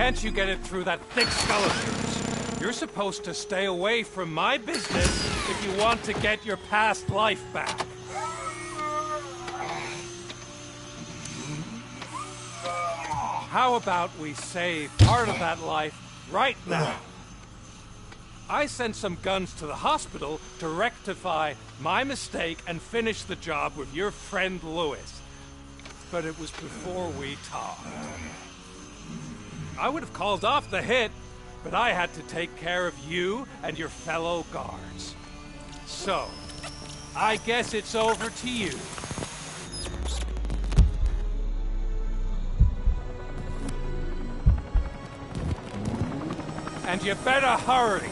Can't you get it through that thick skull of yours? You're supposed to stay away from my business if you want to get your past life back. How about we save part of that life right now? I sent some guns to the hospital to rectify my mistake and finish the job with your friend Lewis. But it was before we talked. I would have called off the hit, but I had to take care of you and your fellow guards. So, I guess it's over to you. And you better hurry.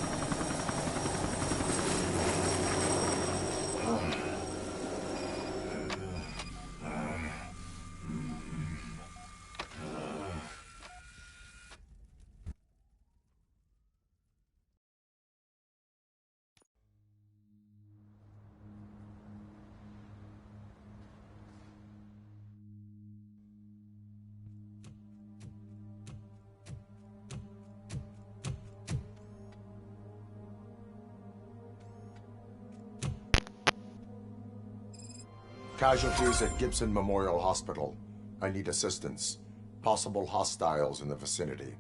Casualties at Gibson Memorial Hospital. I need assistance. Possible hostiles in the vicinity.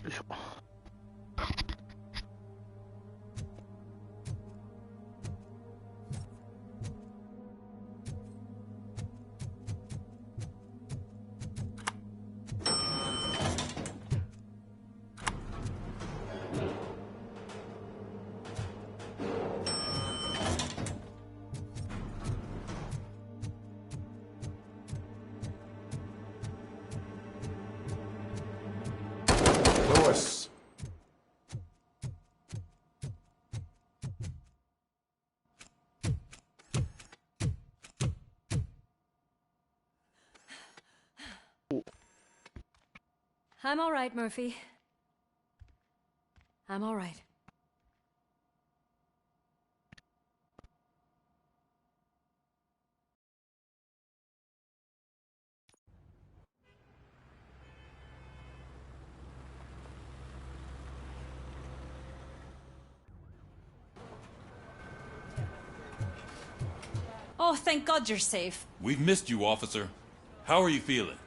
よいしょ。I'm all right, Murphy. I'm all right. Oh, thank God you're safe. We've missed you, officer. How are you feeling?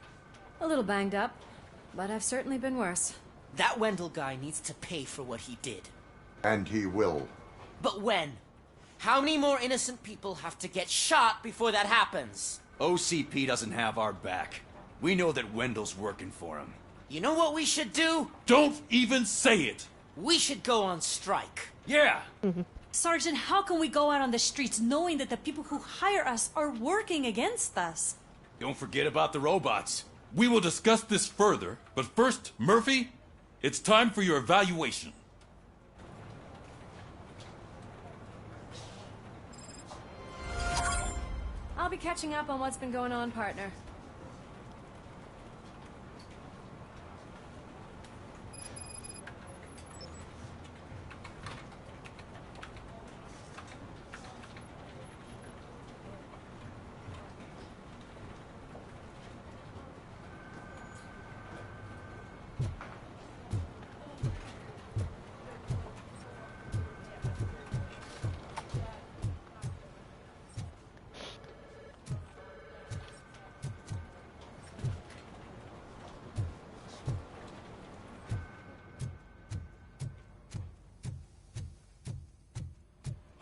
A little banged up, but I've certainly been worse. That Wendell guy needs to pay for what he did. And he will. But when? How many more innocent people have to get shot before that happens? OCP doesn't have our back. We know that Wendell's working for him. You know what we should do? Don't even say it! We should go on strike. Yeah! Sergeant, how can we go out on the streets knowing that the people who hire us are working against us? Don't forget about the robots. We will discuss this further, but first, Murphy, it's time for your evaluation. I'll be catching up on what's been going on, partner.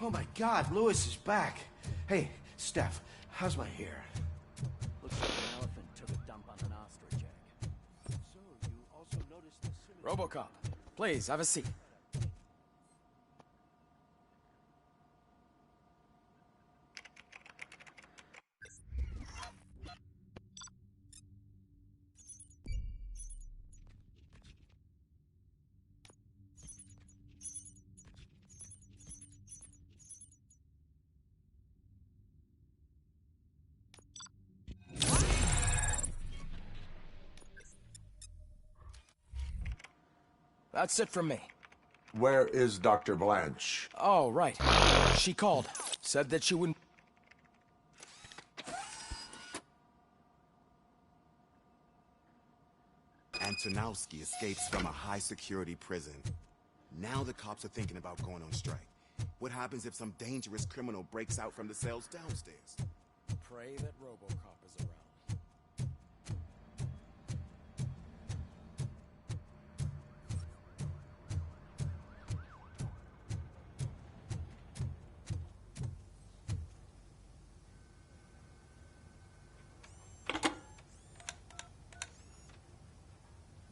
Oh my God, Lewis is back. Hey, Steph, how's my hair? Looks like an elephant took a dump on an ostrich egg. So, you also noticed the Robocop, please, have a seat. That's it from me. Where is Dr. Blanche? Oh, right. She called. Said that she wouldn't... Antonowski escapes from a high-security prison. Now the cops are thinking about going on strike. What happens if some dangerous criminal breaks out from the cells downstairs? Pray that Robocop is around.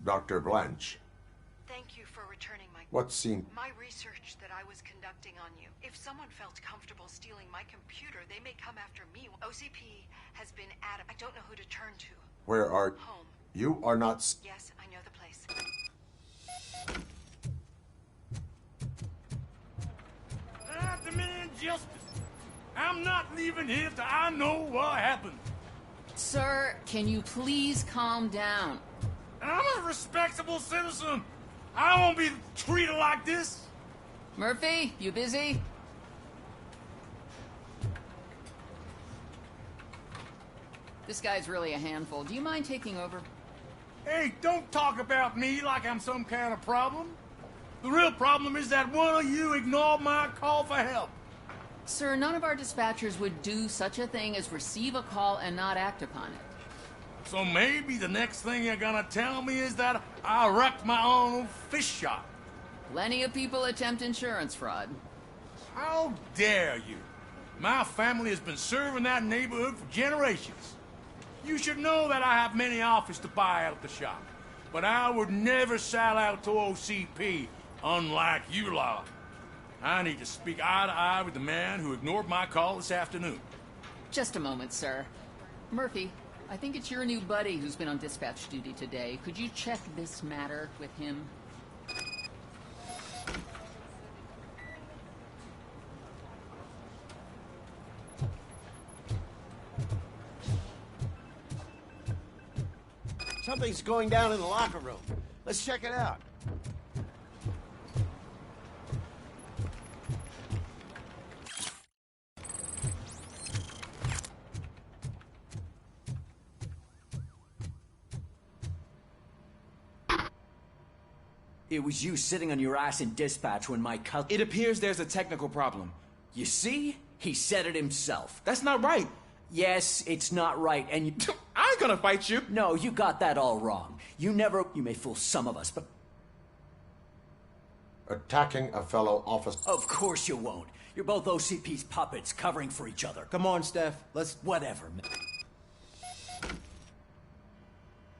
Dr. Blanche. Thank you for returning my... What seemed... My research that I was conducting on you. If someone felt comfortable stealing my computer, they may come after me. OCP has been adamant. I don't know who to turn to. Where are... Home. You are not... Yes, I know the place. I demand justice. I'm not leaving here till I know what happened. Sir, can you please calm down? I'm a respectable citizen. I won't be treated like this. Murphy, you busy? This guy's really a handful. Do you mind taking over? Hey, don't talk about me like I'm some kind of problem. The real problem is that one of you ignored my call for help. Sir, none of our dispatchers would do such a thing as receive a call and not act upon it. So maybe the next thing you're gonna tell me is that I wrecked my own fish shop. Plenty of people attempt insurance fraud. How dare you? My family has been serving that neighborhood for generations. You should know that I have many offers to buy out the shop. But I would never sell out to OCP, unlike you lot. I need to speak eye to eye with the man who ignored my call this afternoon. Just a moment, sir. Murphy, I think it's your new buddy who's been on dispatch duty today. Could you check this matter with him? Something's going down in the locker room. Let's check it out. It was you sitting on your ass in dispatch when my cousin... It appears there's a technical problem. You see? He said it himself. That's not right. Yes, it's not right, and you... I ain't gonna fight you. No, you got that all wrong. You never... You may fool some of us, but... Attacking a fellow officer. Of course you won't. You're both OCP's puppets, covering for each other. Come on, Steph. Let's... Whatever, man.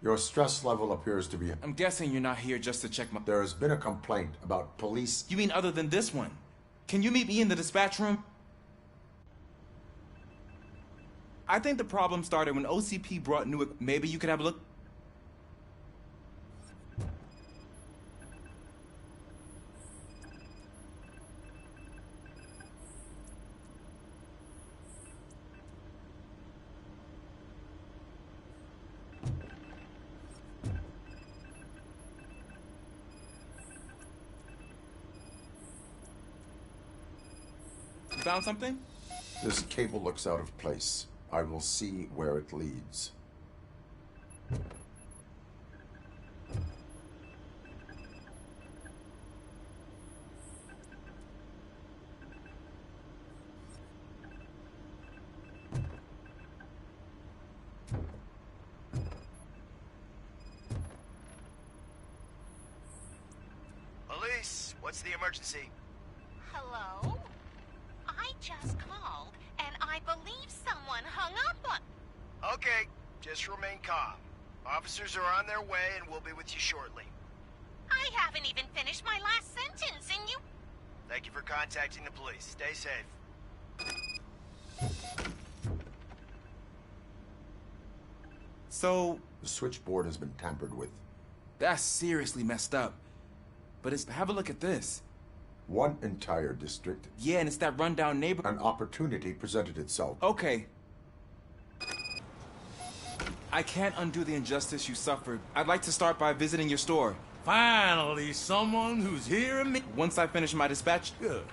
Your stress level appears to be... I'm guessing you're not here just to check my... There has been a complaint about police... You mean other than this one? Can you meet me in the dispatch room? I think the problem started when OCP brought new... Maybe you could have a look... You found something? This cable looks out of place. I will see where it leads. Police, what's the emergency? Hello? I just called, and I believe someone hung up on... Okay, just remain calm. Officers are on their way, and we'll be with you shortly. I haven't even finished my last sentence, and you... Thank you for contacting the police. Stay safe. So... The switchboard has been tampered with. That's seriously messed up. But it's... Have a look at this. One entire district. Yeah, and it's that rundown neighbor... An opportunity presented itself. Okay. I can't undo the injustice you suffered. I'd like to start by visiting your store. Finally, someone who's hearing me. Once I finish my dispatch... Good.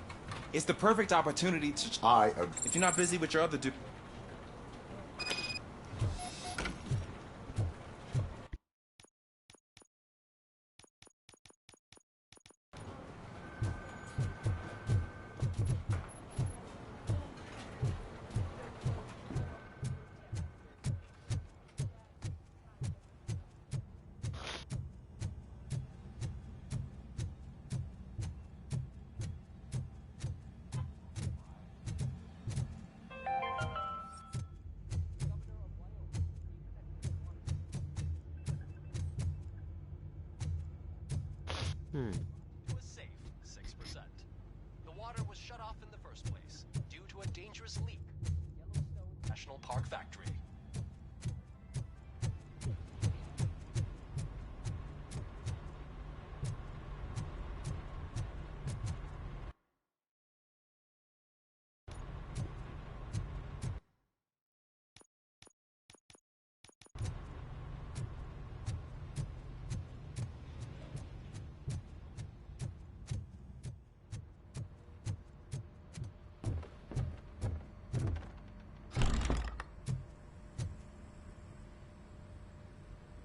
It's the perfect opportunity to... I agree. If you're not busy with your other It was safe, 6%. The water was shut off in the first place, due to a dangerous leak. Yellowstone National Park Factory.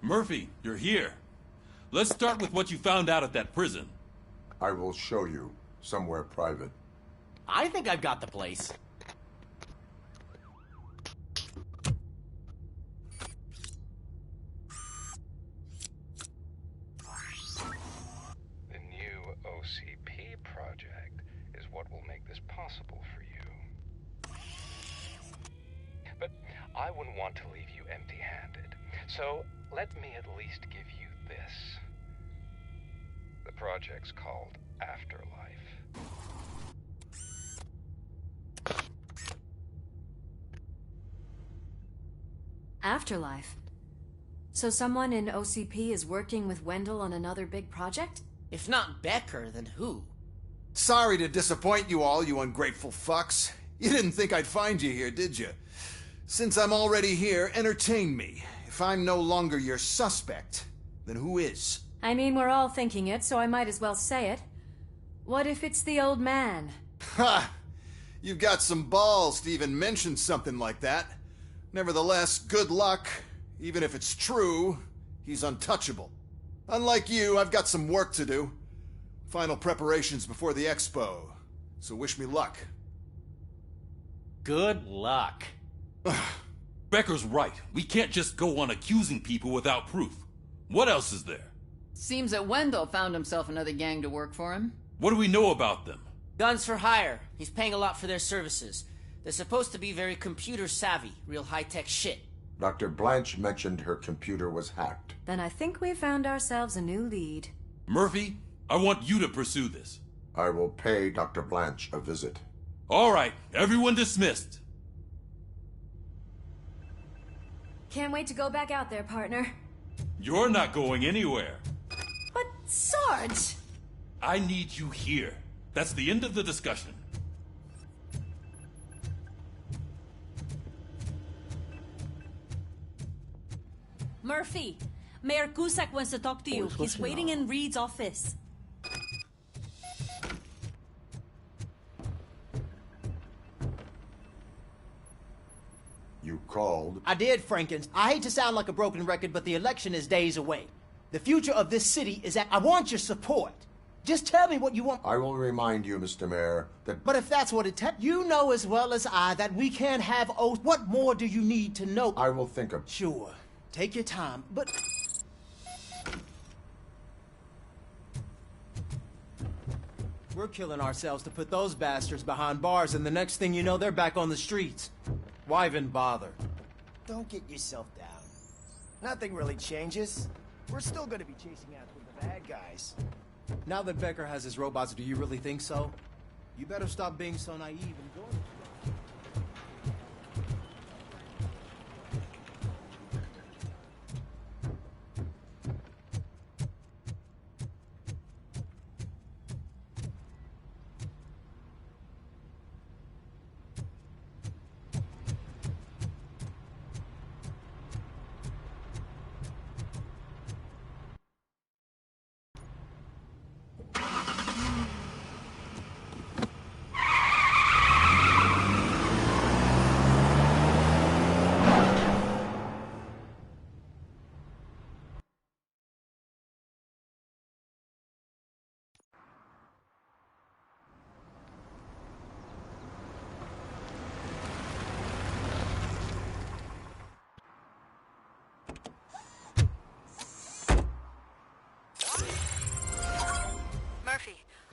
Murphy, you're here. Let's start with what you found out at that prison. I will show you somewhere private. I think I've got the place. The new OCP project is what will make this possible for you. But I wouldn't want to leave you empty-handed. So let me at least give you this. The project's called Afterlife. Afterlife? So someone in OCP is working with Wendell on another big project? If not Becker, then who? Sorry to disappoint you all, you ungrateful fucks. You didn't think I'd find you here, did you? Since I'm already here, entertain me. If I'm no longer your suspect, then who is? I mean, we're all thinking it, so I might as well say it. What if it's the old man? Ha! You've got some balls to even mention something like that. Nevertheless, good luck. Even if it's true, he's untouchable. Unlike you, I've got some work to do. Final preparations before the expo. So wish me luck. Good luck. Becker's right. We can't just go on accusing people without proof. What else is there? Seems that Wendell found himself another gang to work for him. What do we know about them? Guns for hire. He's paying a lot for their services. They're supposed to be very computer savvy, real high-tech shit. Dr. Blanche mentioned her computer was hacked. Then I think we found ourselves a new lead. Murphy, I want you to pursue this. I will pay Dr. Blanche a visit. All right, everyone dismissed. Can't wait to go back out there, partner. You're not going anywhere. But, Sarge! I need you here. That's the end of the discussion. Murphy, Mayor Cusack wants to talk to you. He's waiting in Reed's office. You called? I did, Frankins. I hate to sound like a broken record, but the election is days away. The future of this city is at... I want your support. Just tell me what you want. I will remind you, Mr. Mayor, that... But if that's what it takes, you know as well as I that we can't have oaths. What more do you need to know? I will think of... Sure. Take your time, but... We're killing ourselves to put those bastards behind bars, and the next thing you know, they're back on the streets. Why even bother? Don't get yourself down. Nothing really changes. We're still gonna be chasing after the bad guys. Now that Becker has his robots, do you really think so? You better stop being so naive and go...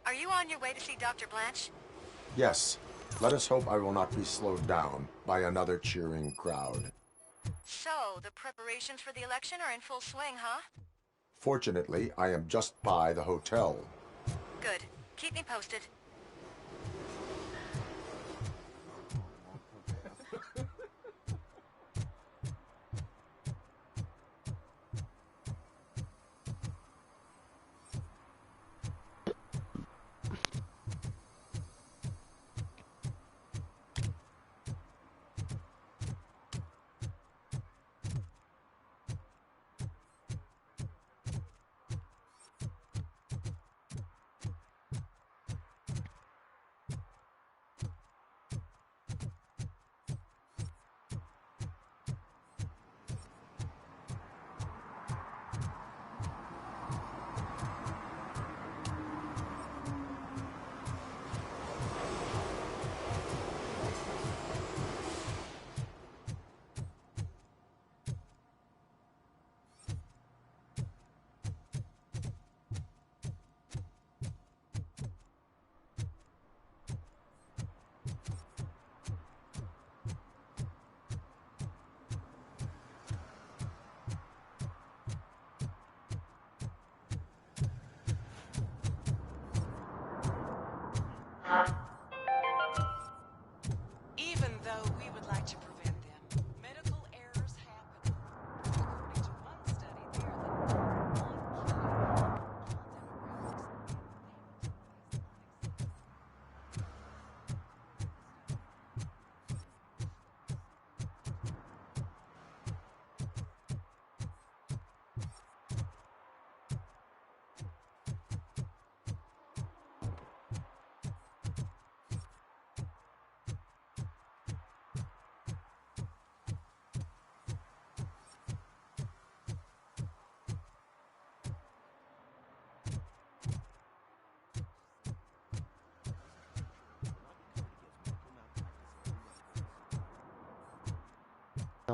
Are you on your way to see Dr. Blanche? Yes. Let us hope I will not be slowed down by another cheering crowd. So, the preparations for the election are in full swing, huh? Fortunately, I am just by the hotel. Good. Keep me posted.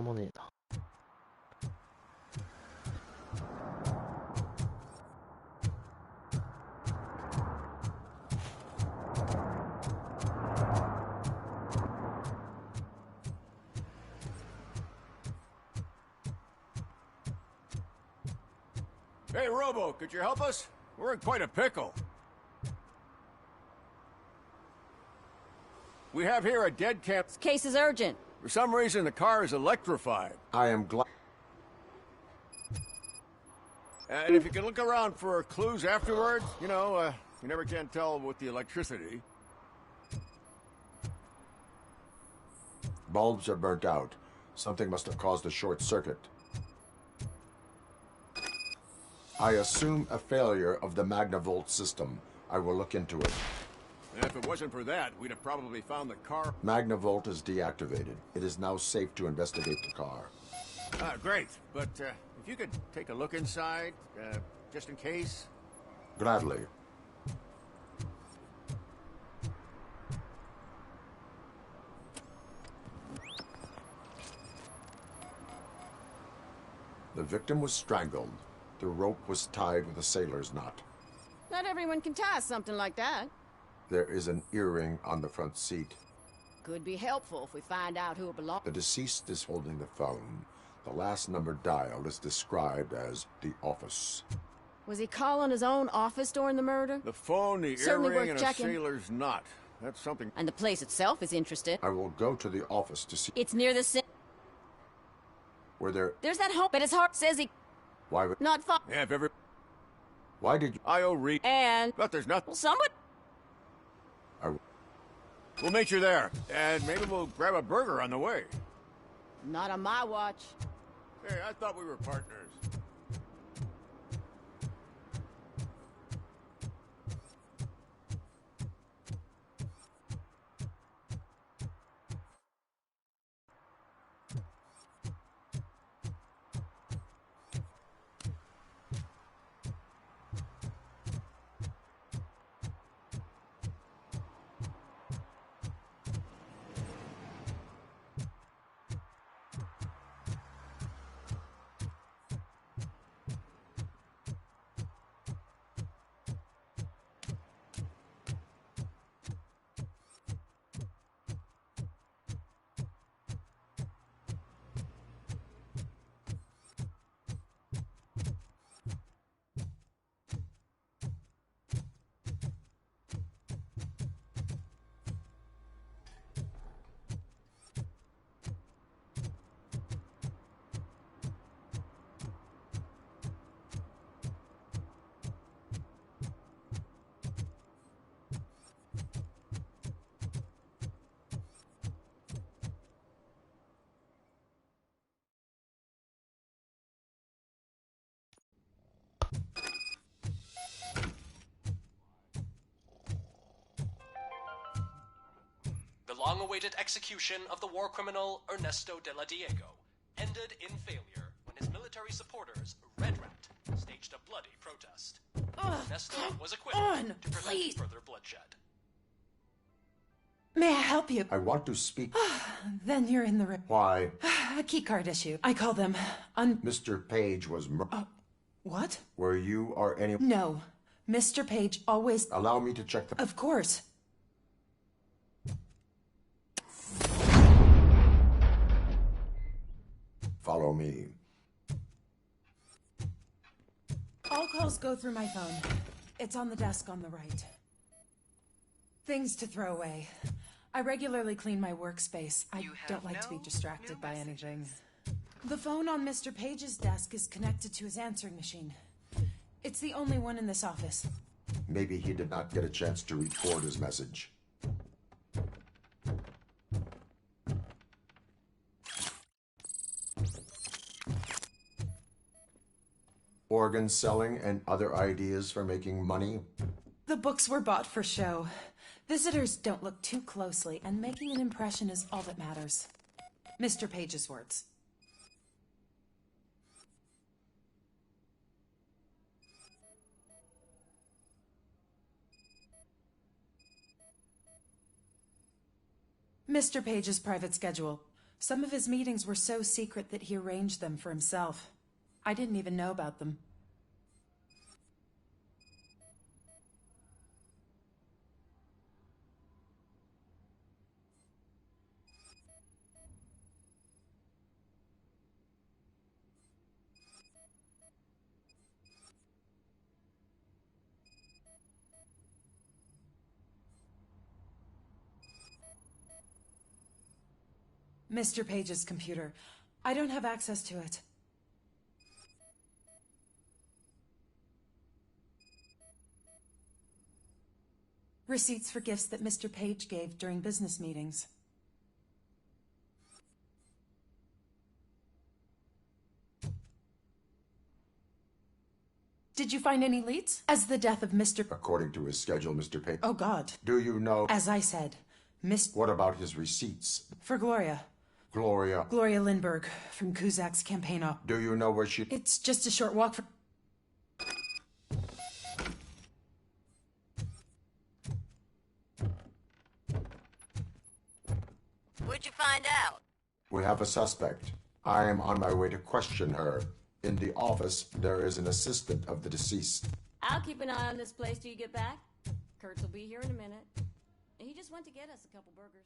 もねえな。Hey, Robo, could you help us? We're in quite a pickle. We have here a dead camp. This case is urgent. For some reason, the car is electrified. I am glad. And if you can look around for clues afterwards, you know, you never can tell with the electricity. Bulbs are burnt out. Something must have caused a short circuit. I assume a failure of the Magnavolt system. I will look into it. And if it wasn't for that, we'd have probably found the car. Magnavolt is deactivated. It is now safe to investigate the car. Great. But if you could take a look inside, just in case. Gladly. The victim was strangled. The rope was tied with a sailor's knot. Not everyone can tie something like that. There is an earring on the front seat. Could be helpful if we find out who it belongs. The deceased is holding the phone. The last number dialed is described as the office. Was he calling his own office during the murder? The phone, the Certainly earring, worth and checking. a sailor's knot. That's something. And the place itself is interested. I will go to the office to see. It's near the Were there... There's that home, but his heart says he... Why would... Not far. Yeah, if ever... Why did you... I.O. Reed. And... But there's nothing... Well, someone... We'll meet you there. And maybe we'll grab a burger on the way. Not on my watch. Hey, I thought we were partners. The long-awaited execution of the war criminal Ernesto de la Diego ended in failure when his military supporters, Red Rat, staged a bloody protest. Ernesto was acquitted to prevent further bloodshed. May I help you? I want to speak... Then you're in the room. Why? A keycard issue. I call them Mr. Page was what? Were you or any... No. Mr. Page always... Allow me to check the... Of course. Follow me. All calls go through my phone. It's on the desk on the right. Things to throw away. I regularly clean my workspace. I don't like to be distracted by anything. The phone on Mr. Page's desk is connected to his answering machine. It's the only one in this office. Maybe he did not get a chance to record his message. Organ selling and other ideas for making money? The books were bought for show. Visitors don't look too closely, and making an impression is all that matters. Mr. Page's words. Mr. Page's private schedule. Some of his meetings were so secret that he arranged them for himself. I didn't even know about them. Mr. Page's computer. I don't have access to it. Receipts for gifts that Mr. Page gave during business meetings. Did you find any leads? As the death of Mr. According to his schedule, Mr. Page. Oh, God. Do you know? As I said, What about his receipts? For Gloria. Gloria. Gloria Lindbergh from Kuzak's campaign op. Do you know where she... It's just a short walk from... What'd you find out? We have a suspect. I am on my way to question her. In the office, there is an assistant of the deceased. I'll keep an eye on this place till you get back. Kurtz will be here in a minute. He just went to get us a couple burgers.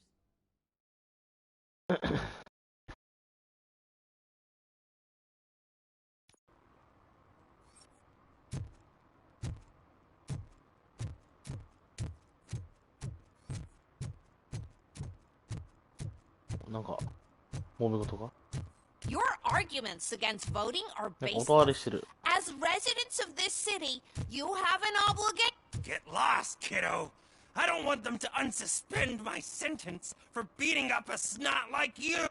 なんか揉め事が Your arguments against voting are なんか based. 音割れしてる As residents of this city, you have an obligation. Get lost, kiddo. I don't want them to unsuspend my sentence for beating up a snot like you.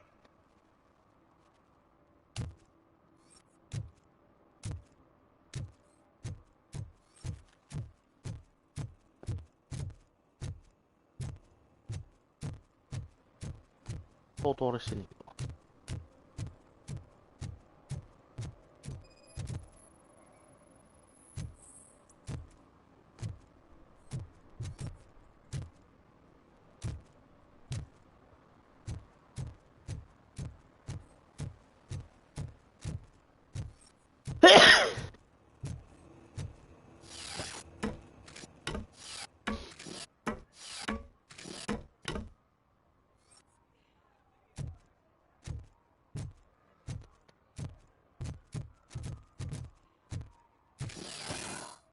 All 音割れしてんねんけど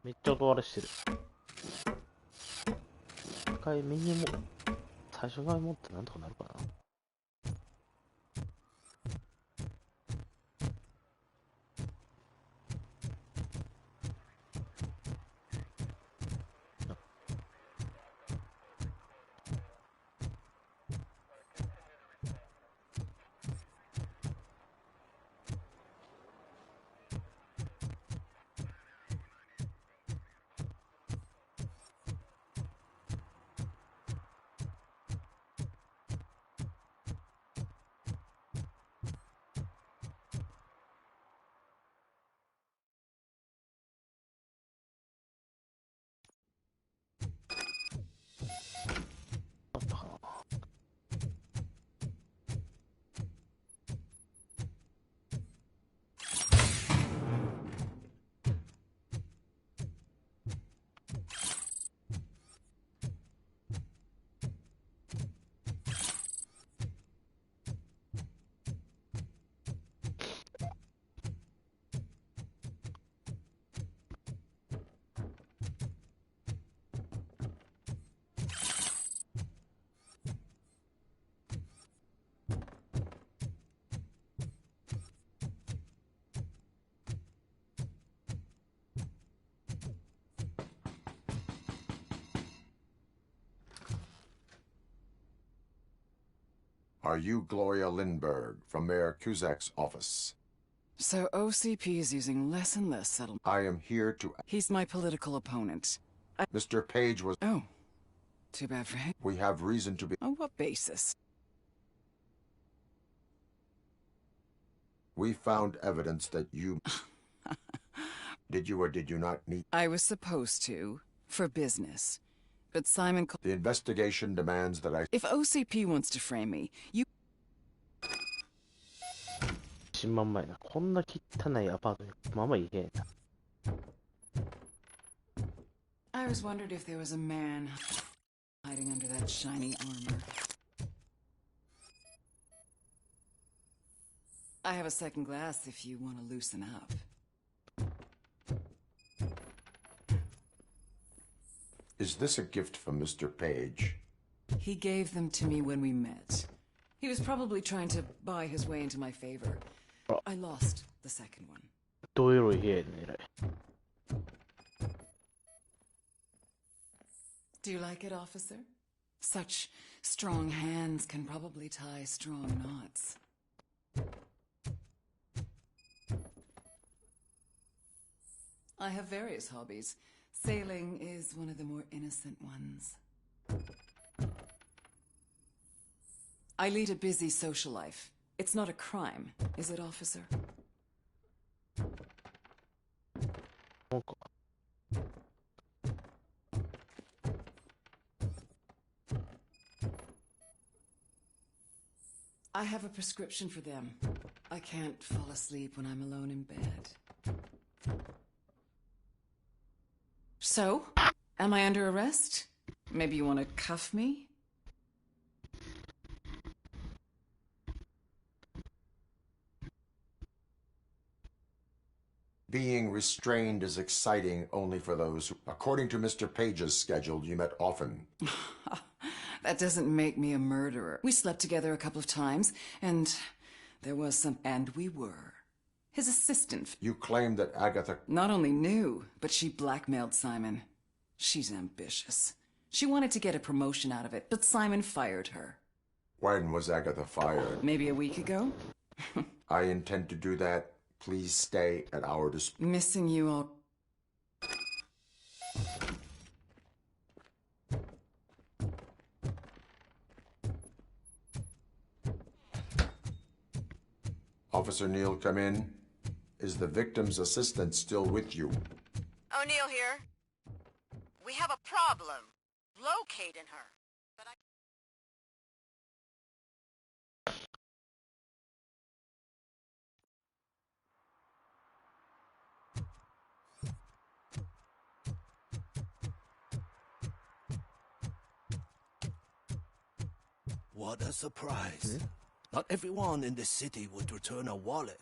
めっちゃ音割れしてる一回右も最初側に持ってなんとかなるかなAre you Gloria Lindbergh from Mayor Kuzak's office? So OCP is using less and less settlement. I am here to... He's my political opponent. Mr. Page was... Oh. Too bad for him. We have reason to be... On what basis? We found evidence that you... Did you or did you not meet... I was supposed to. For business. But Simon... The investigation demands that I... If OCP wants to frame me, you... 信満々やな。こんな汚いアパートにままいけんな。I always wondered if there was a man hiding under that shiny armor. I have a second glass if you want to loosen up. Is this a gift from Mr. Page? He gave them to me when we met. He was probably trying to buy his way into my favor. I lost the second one. どういうの家にね。Do you like it, officer? Such strong hands can probably tie strong knots. I have various hobbies. Sailing is one of the more innocent ones. I lead a busy social life. It's not a crime, is it, officer? I have a prescription for them. I can't fall asleep when I'm alone in bed. So, am I under arrest? Maybe you want to cuff me? Being restrained is exciting only for those who, according to Mr. Page's schedule, you met often. That doesn't make me a murderer. We slept together a couple of times, and there was some... And we were. His assistant. You claim that Agatha... Not only knew, but she blackmailed Simon. She's ambitious. She wanted to get a promotion out of it, but Simon fired her. When was Agatha fired? Maybe a week ago? I intend to do that. Please stay at our disposal. Missing you all... Officer Neal, come in. Is the victim's assistant still with you? O'Neill here. We have a problem. Locating her. But What a surprise. Not everyone in the city would return a wallet.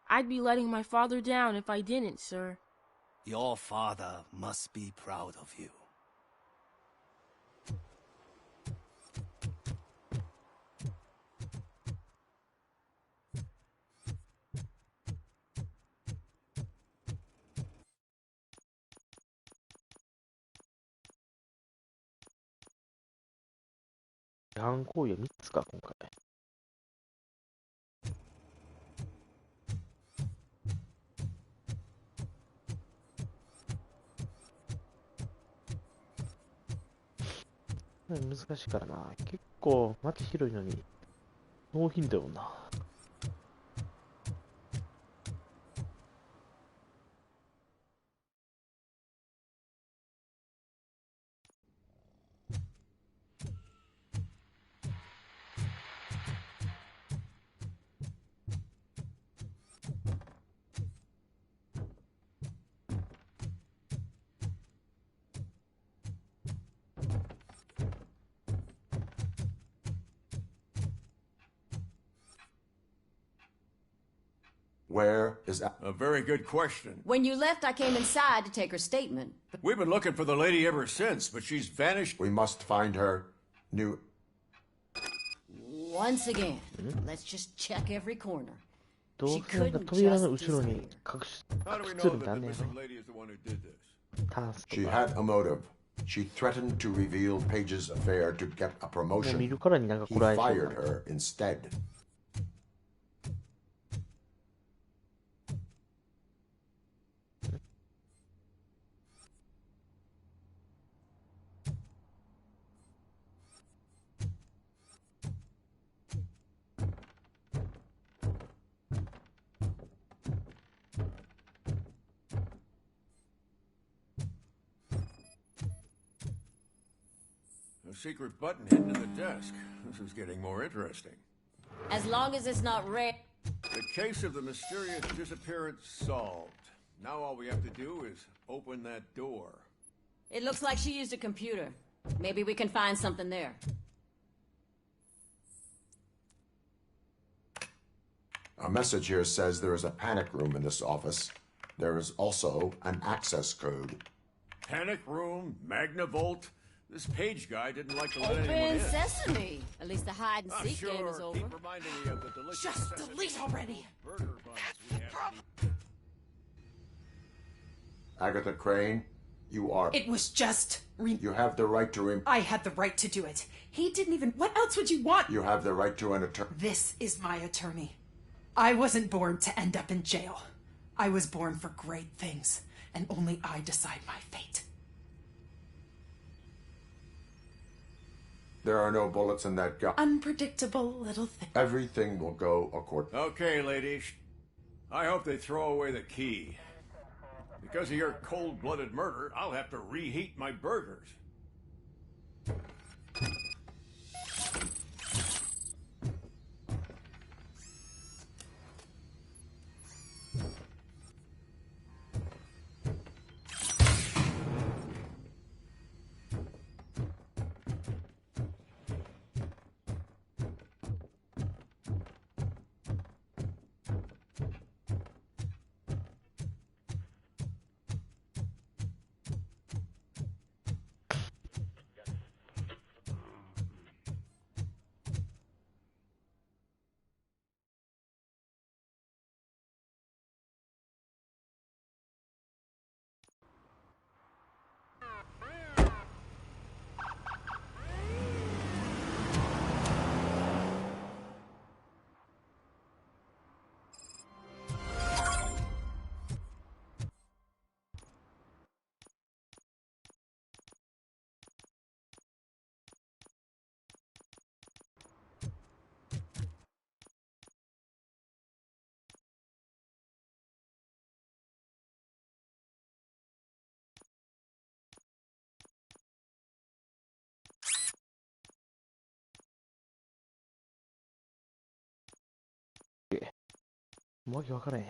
I'd be letting my father down if I didn't, sir. Your father must be proud of you.難しいからな。結構街広いのに納品だよな。Where is that? A very good question. When you left, I came inside to take her statement. We've been looking for the lady ever since, but she's vanished. We must find her. New... Once again, let's just check every corner. どう She せなんか couldn't 扉の just 後ろに disappear. How do 隠 we し know ツール that みたい the なね。 missing lady is the one who did this? タンスと She か。 had a motive. She threatened to reveal Page's affair to get a もう見 promotion. るからになんか He こらえそう fired her instead. A secret button hidden in the desk. This is getting more interesting. As long as it's not red. The Case of the mysterious disappearance solved. Now all we have to do is open that door. It looks like she used a computer. Maybe we can find something there. A message here says there is a panic room in this office. There is also an access code. Panic room, Magnavolt. This page guy didn't like to let anyone Open in. sesame! At least the hide and seek sure. game is over. Keep reminding me of the delicious Just sesame delete already! burger buns we have. Agatha Crane, you are... It was just... You have the right to... I had the right to do it. He didn't even... What else would you want? You have the right to an attorney. This is my attorney. I wasn't born to end up in jail. I was born for great things, and only I decide my fate. There are no bullets in that gun. Unpredictable little thing. Everything will go according... Okay, ladies. I hope they throw away the key. Because of your cold-blooded murder, I'll have to reheat my burgers.もうわけわからへん。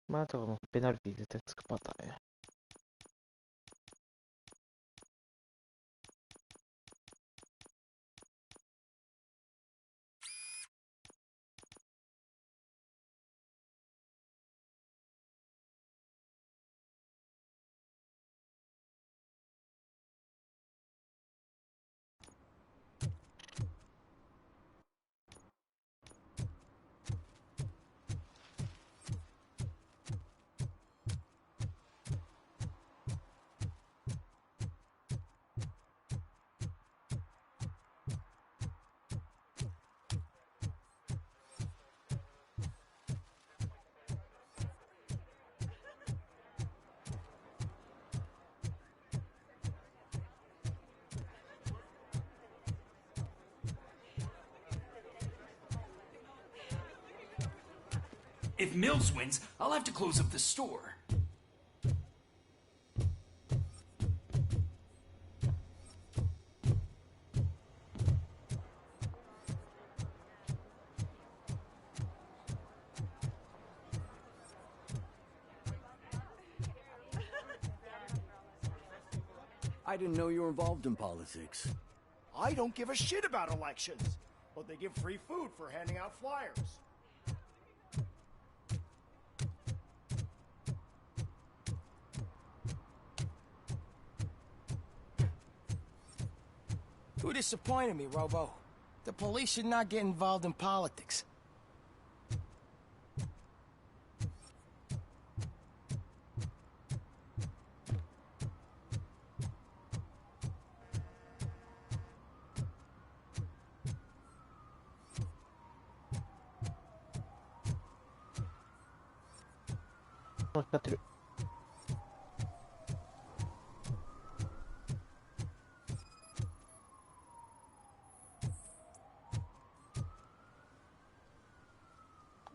まあ、あとはもうペナルティ絶対つくパターンや。If Mills wins, I'll have to close up the store. I didn't know you were involved in politics. I don't give a shit about elections, but they give free food for handing out flyers. Who disappointed me, Robo? The police should not get involved in politics.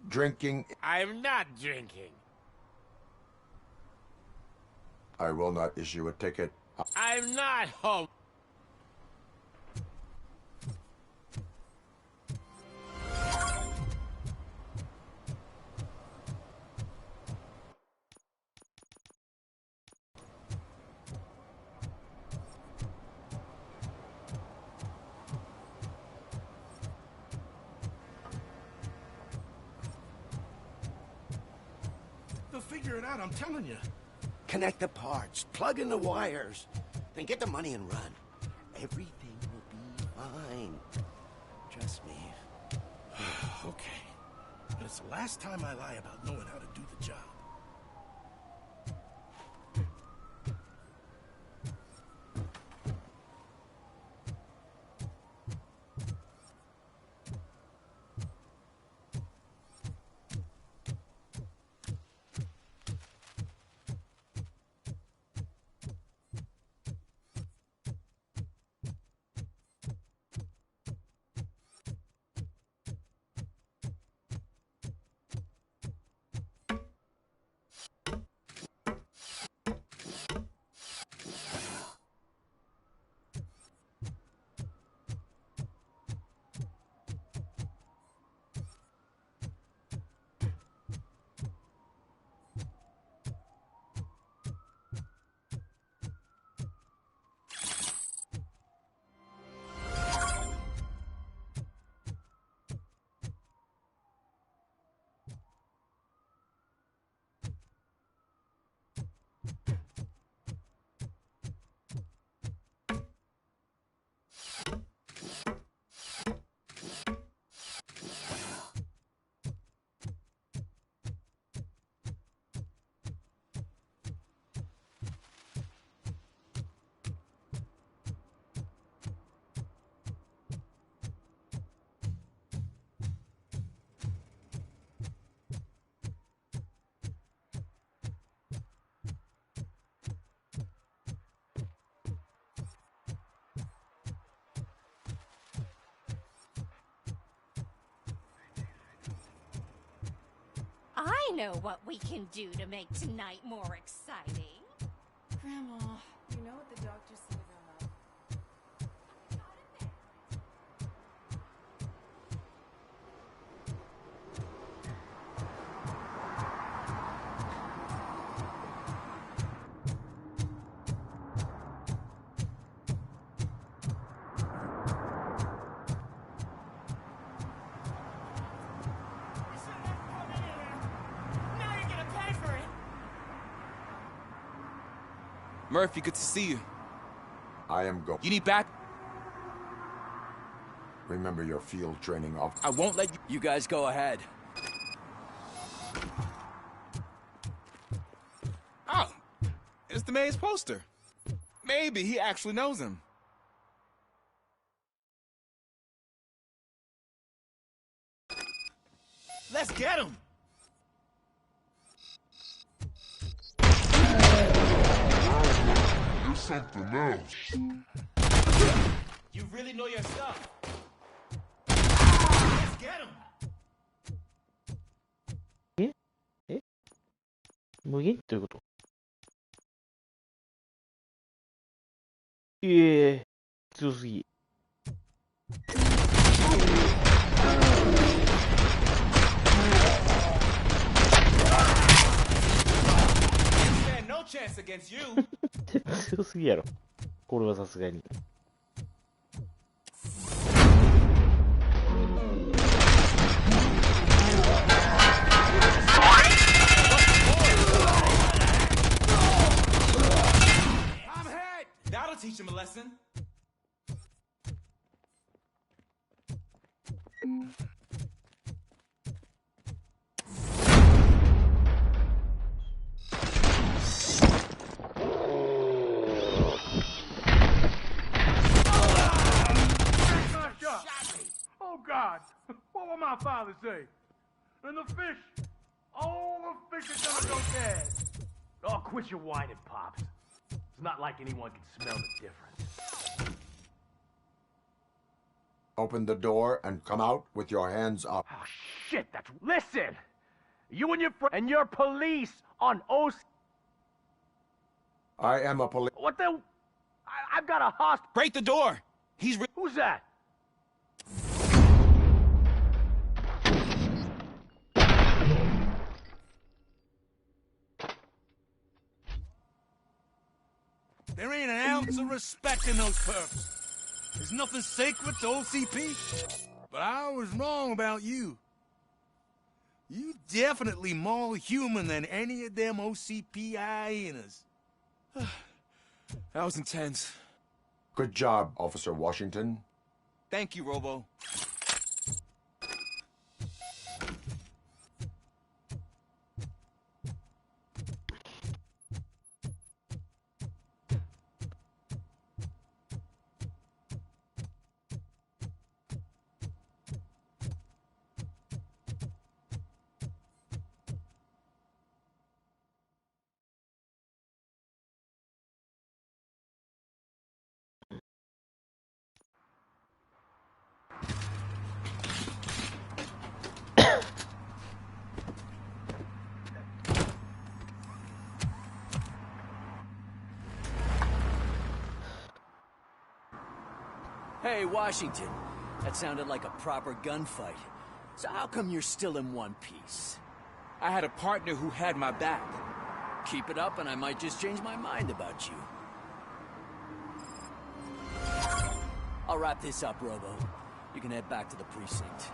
Drinking. I'm not drinking. I will not issue a ticket. I'm not home. They'll figure it out, I'm telling you. Connect the parts, plug in the wires, then get the money and run. Everything will be fine. Trust me. Okay. But it's the last time I lie about knowing how to do the job. I know what we can do to make tonight more exciting. Grandma, you know what the doctor said about... Murphy, good to see you. I am going. You need back? Remember your field training off. I won't let you. You guys go ahead. Oh, it's the mayor's poster. Maybe he actually knows him. Let's get him! Do something else. You really know your stuff. Let's get him! 無限ということ強すぎ。No chance against you. 強すぎやろ。これはさすがに。I'm hurt! That'll teach him a lesson. Oh God! What will my father say? And the fish! Oh, the fish is gonna go dead! Oh, quit your whining, Pops. It's not like anyone can smell the difference. Open the door and come out with your hands up. Oh, shit, that's... Listen! You and your police on OC... I am a police... What the... I've got a hostage... Break the door! Who's that? There ain't an ounce of respect in those perps. There's nothing sacred to OCP. But I was wrong about you. You definitely more human than any of them OCP hyenas. That was intense. Good job, Officer Washington. Thank you, Robo. Hey, Washington. That sounded like a proper gunfight. So how come you're still in one piece? I had a partner who had my back. Keep it up and I might just change my mind about you. I'll wrap this up, Robo. You can head back to the precinct.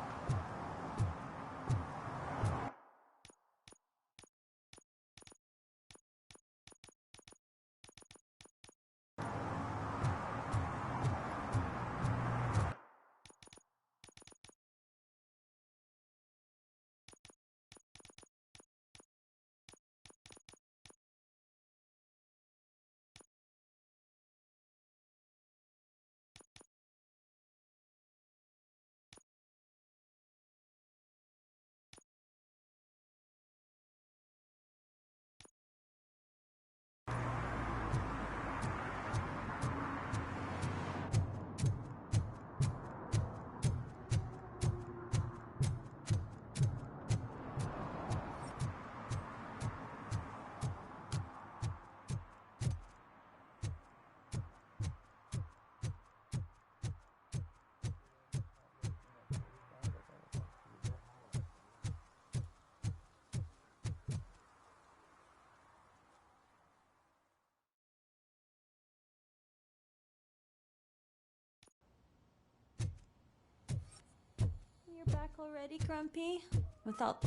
You're back already, Grumpy? Without...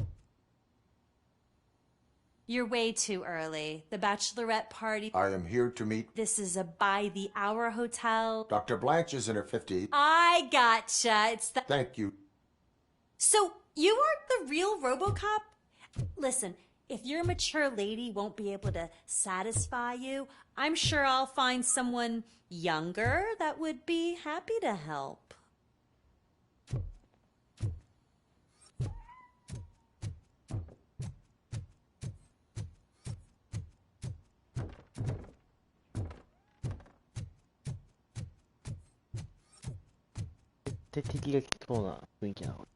You're way too early. The bachelorette party... I am here to meet... This is a by-the-hour hotel. Dr. Blanche is in her 50s. I gotcha. It's the... Thank you. So, you aren't the real Robocop? Listen, if your mature lady won't be able to satisfy you, I'm sure I'll find someone younger that would be happy to help.絶対敵が来そうな雰囲気なの。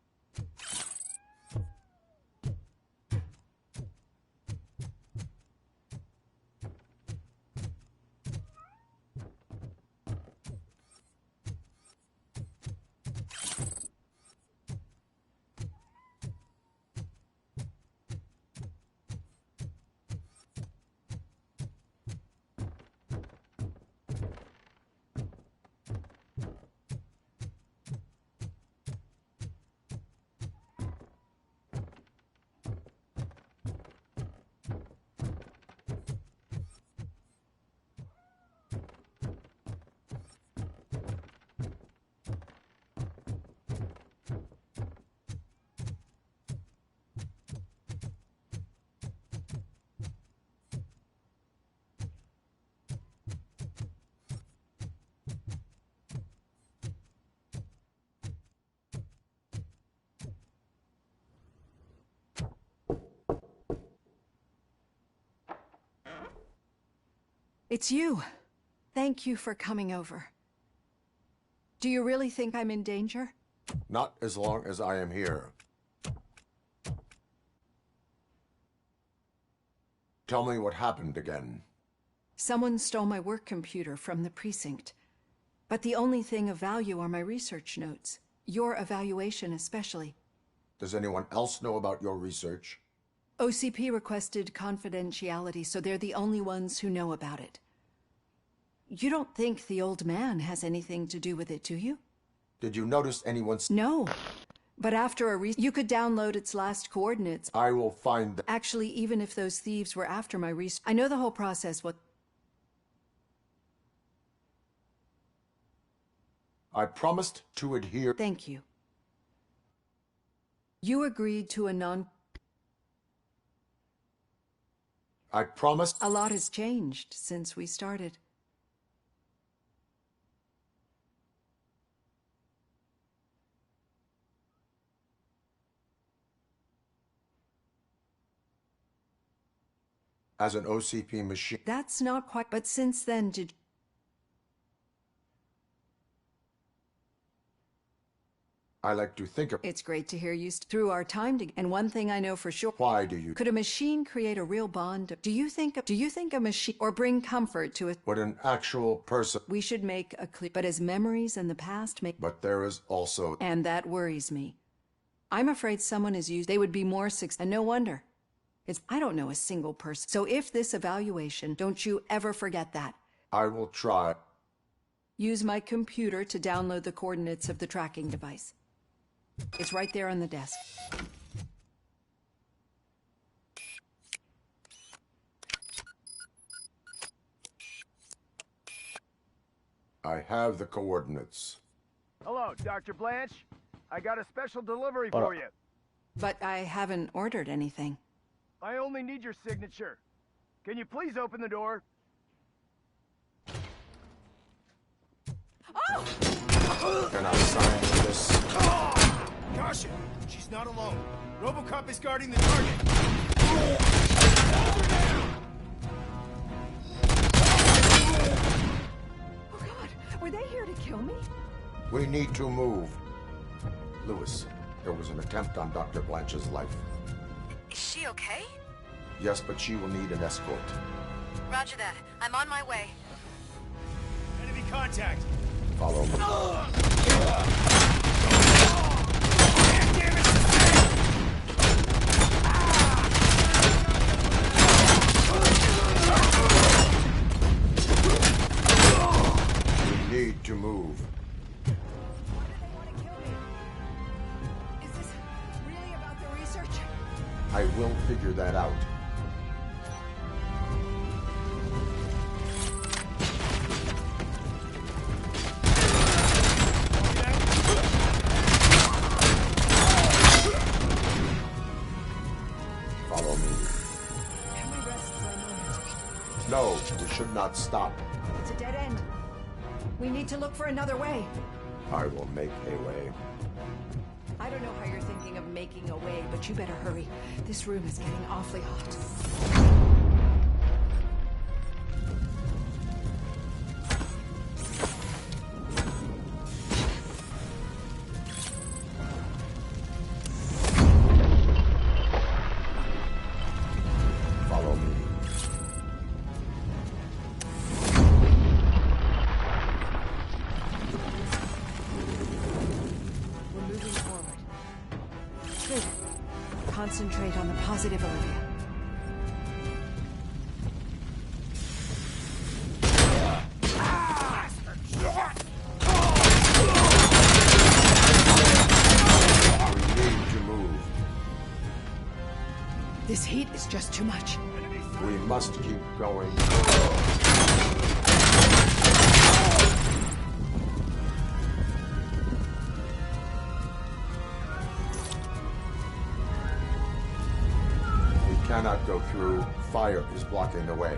It's you. Thank you for coming over. Do you really think I'm in danger? Not as long as I am here. Tell me what happened again. Someone stole my work computer from the precinct. But the only thing of value are my research notes. Your evaluation especially. Does anyone else know about your research? OCP requested confidentiality, so they're the only ones who know about it. You don't think the old man has anything to do with it, do you? Did you notice anyone's... No. But after you could download its last coordinates. I will find them. Actually, even if those thieves were after my research... I know the whole process. I promised to adhere... Thank you. You agreed to a I promised... A lot has changed since we started. As an OCP machine... That's not quite... But since then, I like to think of... It's great to hear you through our time together. And one thing I know for sure... Why do you... Could a machine create a real bond? Do you think a machine... Or bring comfort to it? Would an actual person... We should make a clear... But as memories in the past make... But there is also... And that worries me. I'm afraid someone is used... They would be more successful. And no wonder. I don't know a single person. So if this evaluation... Don't you ever forget that. I will try. Use my computer to download the coordinates of the tracking device. It's right there on the desk. I have the coordinates. Hello, Dr. Blanche. I got a special delivery for you. But I haven't ordered anything. I only need your signature. Can you please open the door? Oh! Can I sign this? Caution! She's not alone. Robocop is guarding the target. Oh God! Were they here to kill me? We need to move. Lewis, there was an attempt on Dr. Blanche's life. Is she okay? Yes, but she will need an escort. Roger that. I'm on my way. Enemy contact! Follow me. We need to move. Why do they want to kill me? Is this really about the research? I will figure that out. Follow me. Can we rest for a moment? No, we should not stop. It's a dead end. We need to look for another way. I will make a way. I don't know how you're thinking of making a way, but you better hurry. This room is getting awfully hot. Follow me. We're moving forward. Good. Concentrate on the positive, Olivia. We need to move. This heat is just too much. We must keep going. We cannot go through. Fire is blocking the way.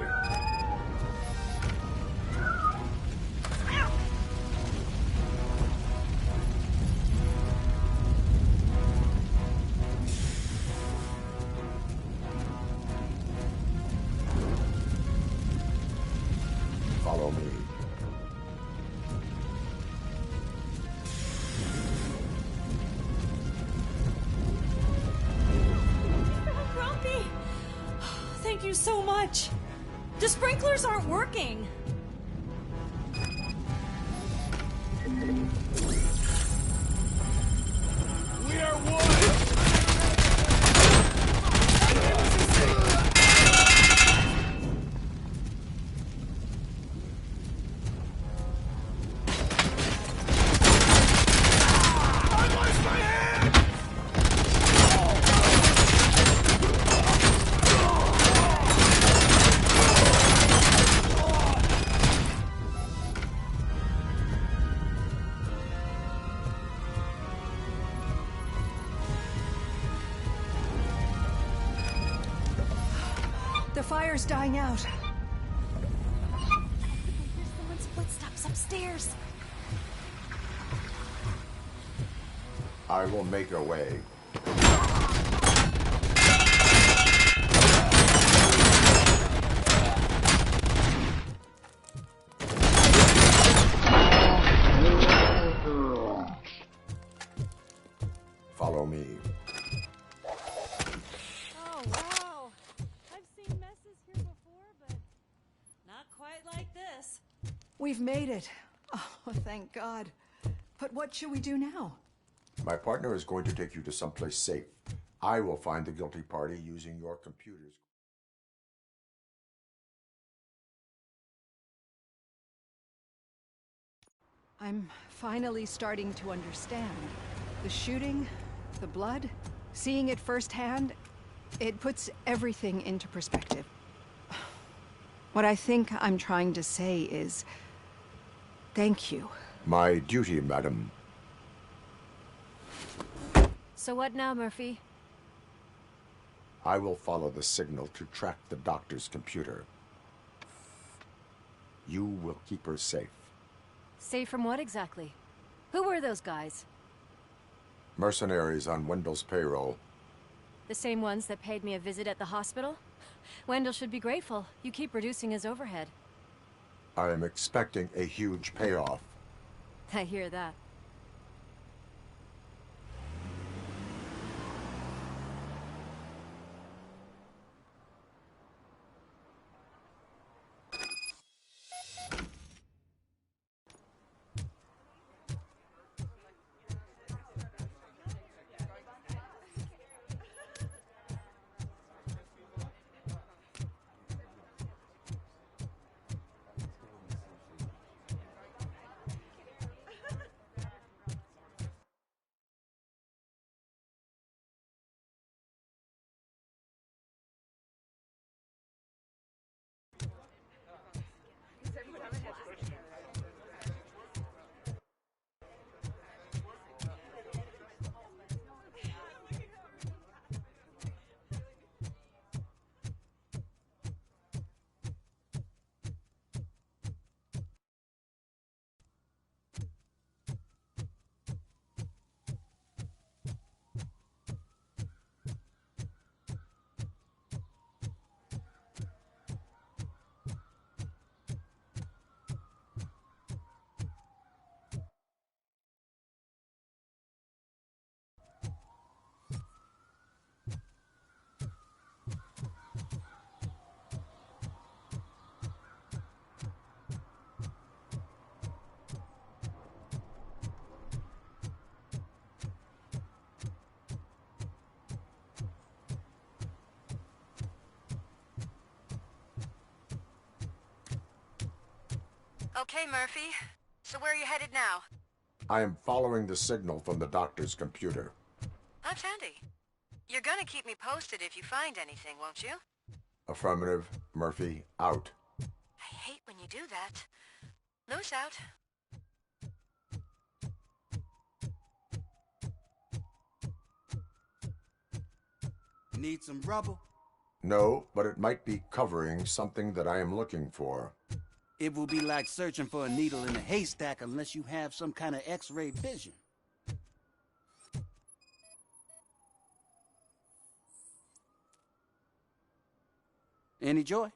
so much. The sprinklers aren't working. We are one! The fire's dying out. There's someone's footsteps upstairs. I will make a way. Follow me. Oh, wow. I've seen messes here before, but not quite like this. We've made it. Oh, thank God. But what should we do now? My partner is going to take you to someplace safe. I will find the guilty party using your computers. I'm finally starting to understand. The shooting, the blood, seeing it firsthand, it puts everything into perspective. What I think I'm trying to say is, thank you. My duty, madam. So what now, Murphy? I will follow the signal to track the doctor's computer. You will keep her safe. Safe from what exactly? Who were those guys? Mercenaries on Wendell's payroll. The same ones that paid me a visit at the hospital? Wendell should be grateful. You keep reducing his overhead. I am expecting a huge payoff. I hear that. Okay, Murphy. So where are you headed now? I am following the signal from the doctor's computer. That's handy. You're gonna keep me posted if you find anything, won't you? Affirmative. Murphy, out. I hate when you do that. Loose out. Need some rubble? No, but it might be covering something that I am looking for. It will be like searching for a needle in a haystack unless you have some kind of X-ray vision. Any joy?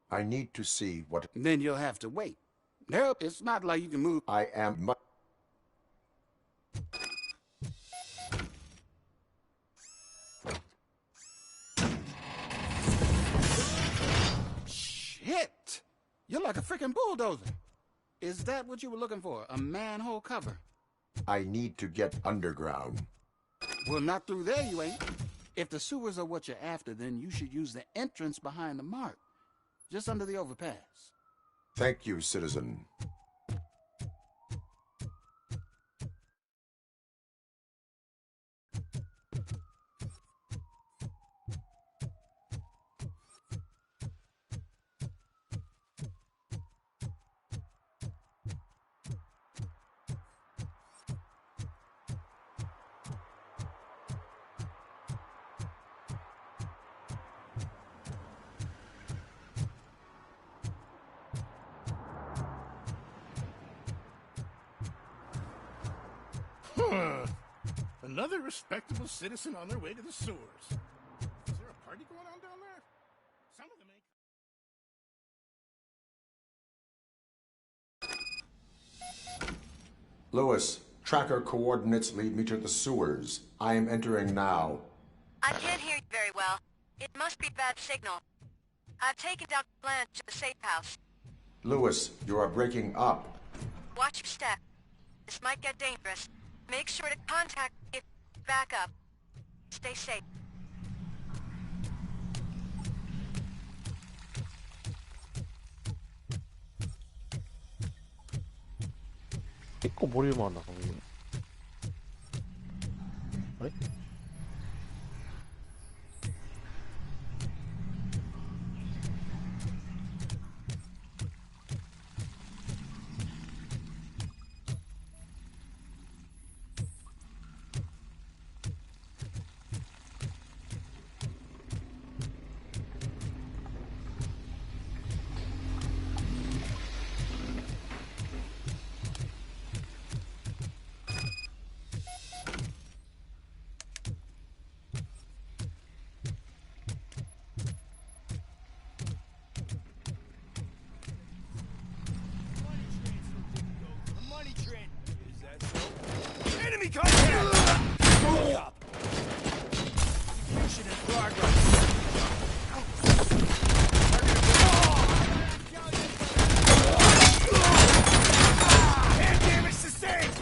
I need to see what... Then you'll have to wait. Nope, it's not like you can move. I am... hit. You're like a freaking bulldozer. Is that what you were looking for? A manhole cover? I need to get underground. Well, not through there, you ain't. If the sewers are what you're after, then you should use the entrance behind the mark. Just under the overpass. Thank you, citizen. Another respectable citizen on their way to the sewers. Is there a party going on down there? Some of them ain't. Lewis, tracker coordinates lead me to the sewers. I am entering now. I can't hear you very well. It must be bad signal. I've taken down Blanche to the safe house. Lewis, you are breaking up. Watch your step. This might get dangerous. Make sure to contact me if you back up. Stay safe.結構ボリュームあるな、このゲーム。あれ？Enemy contact! Robocop! Mission in progress. Hand damage sustained!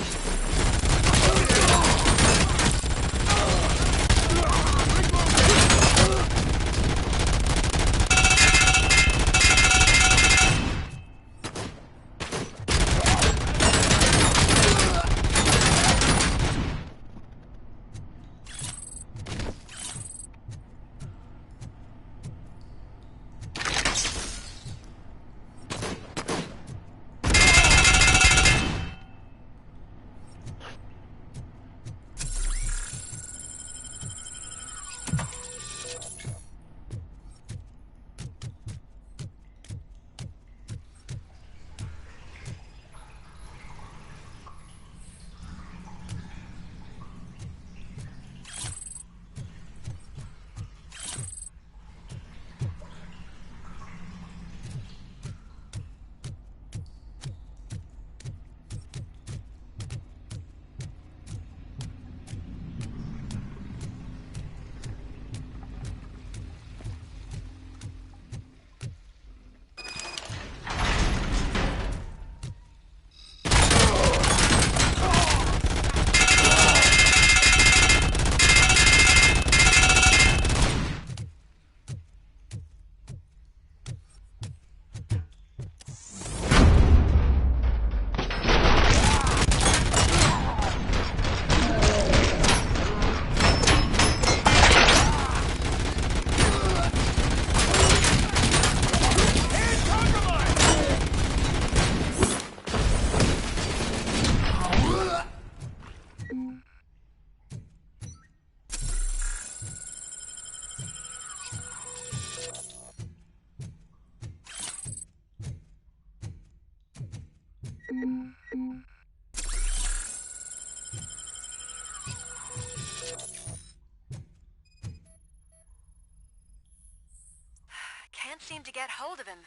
Can't seem to get hold of him.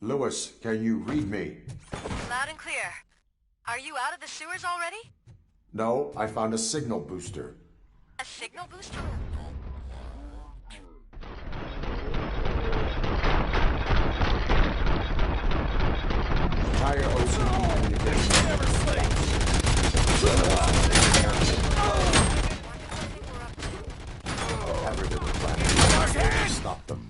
Lewis, can you read me? Loud and clear. Are you out of the sewers already? No, I found a signal booster. A signal booster? Every little plan to stop them.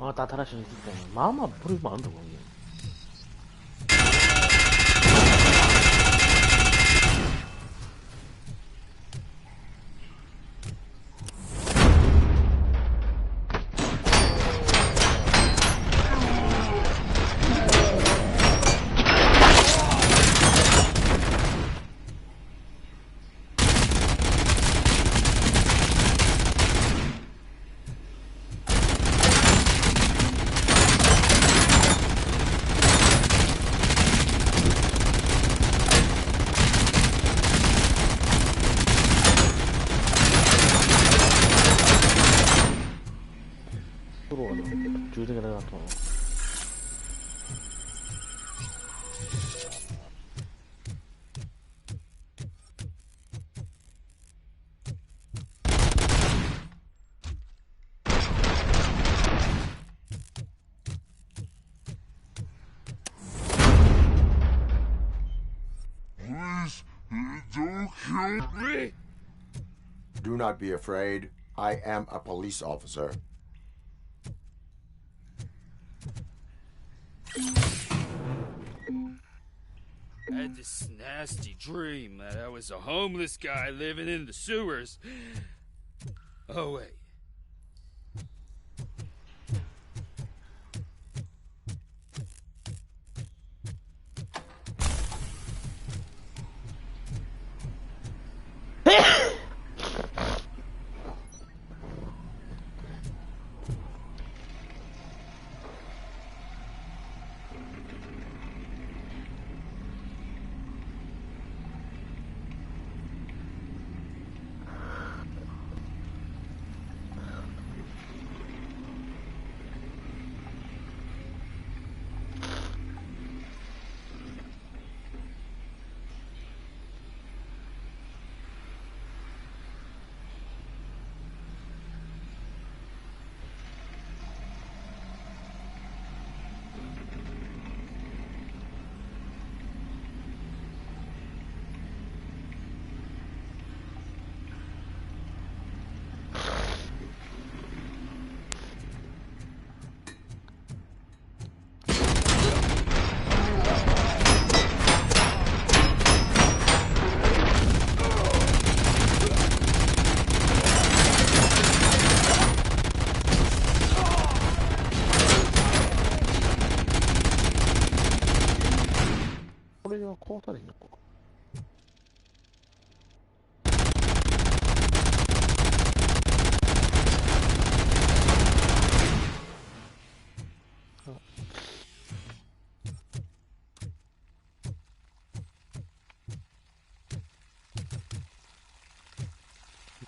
아, 다 달아서 있을 때 마마 부르면 안 되고. 주둥이 내가 또. Please, don't kill me. Do not be afraid. I am a police officer. I had this nasty dream that I was a homeless guy living in the sewers. Oh, wait.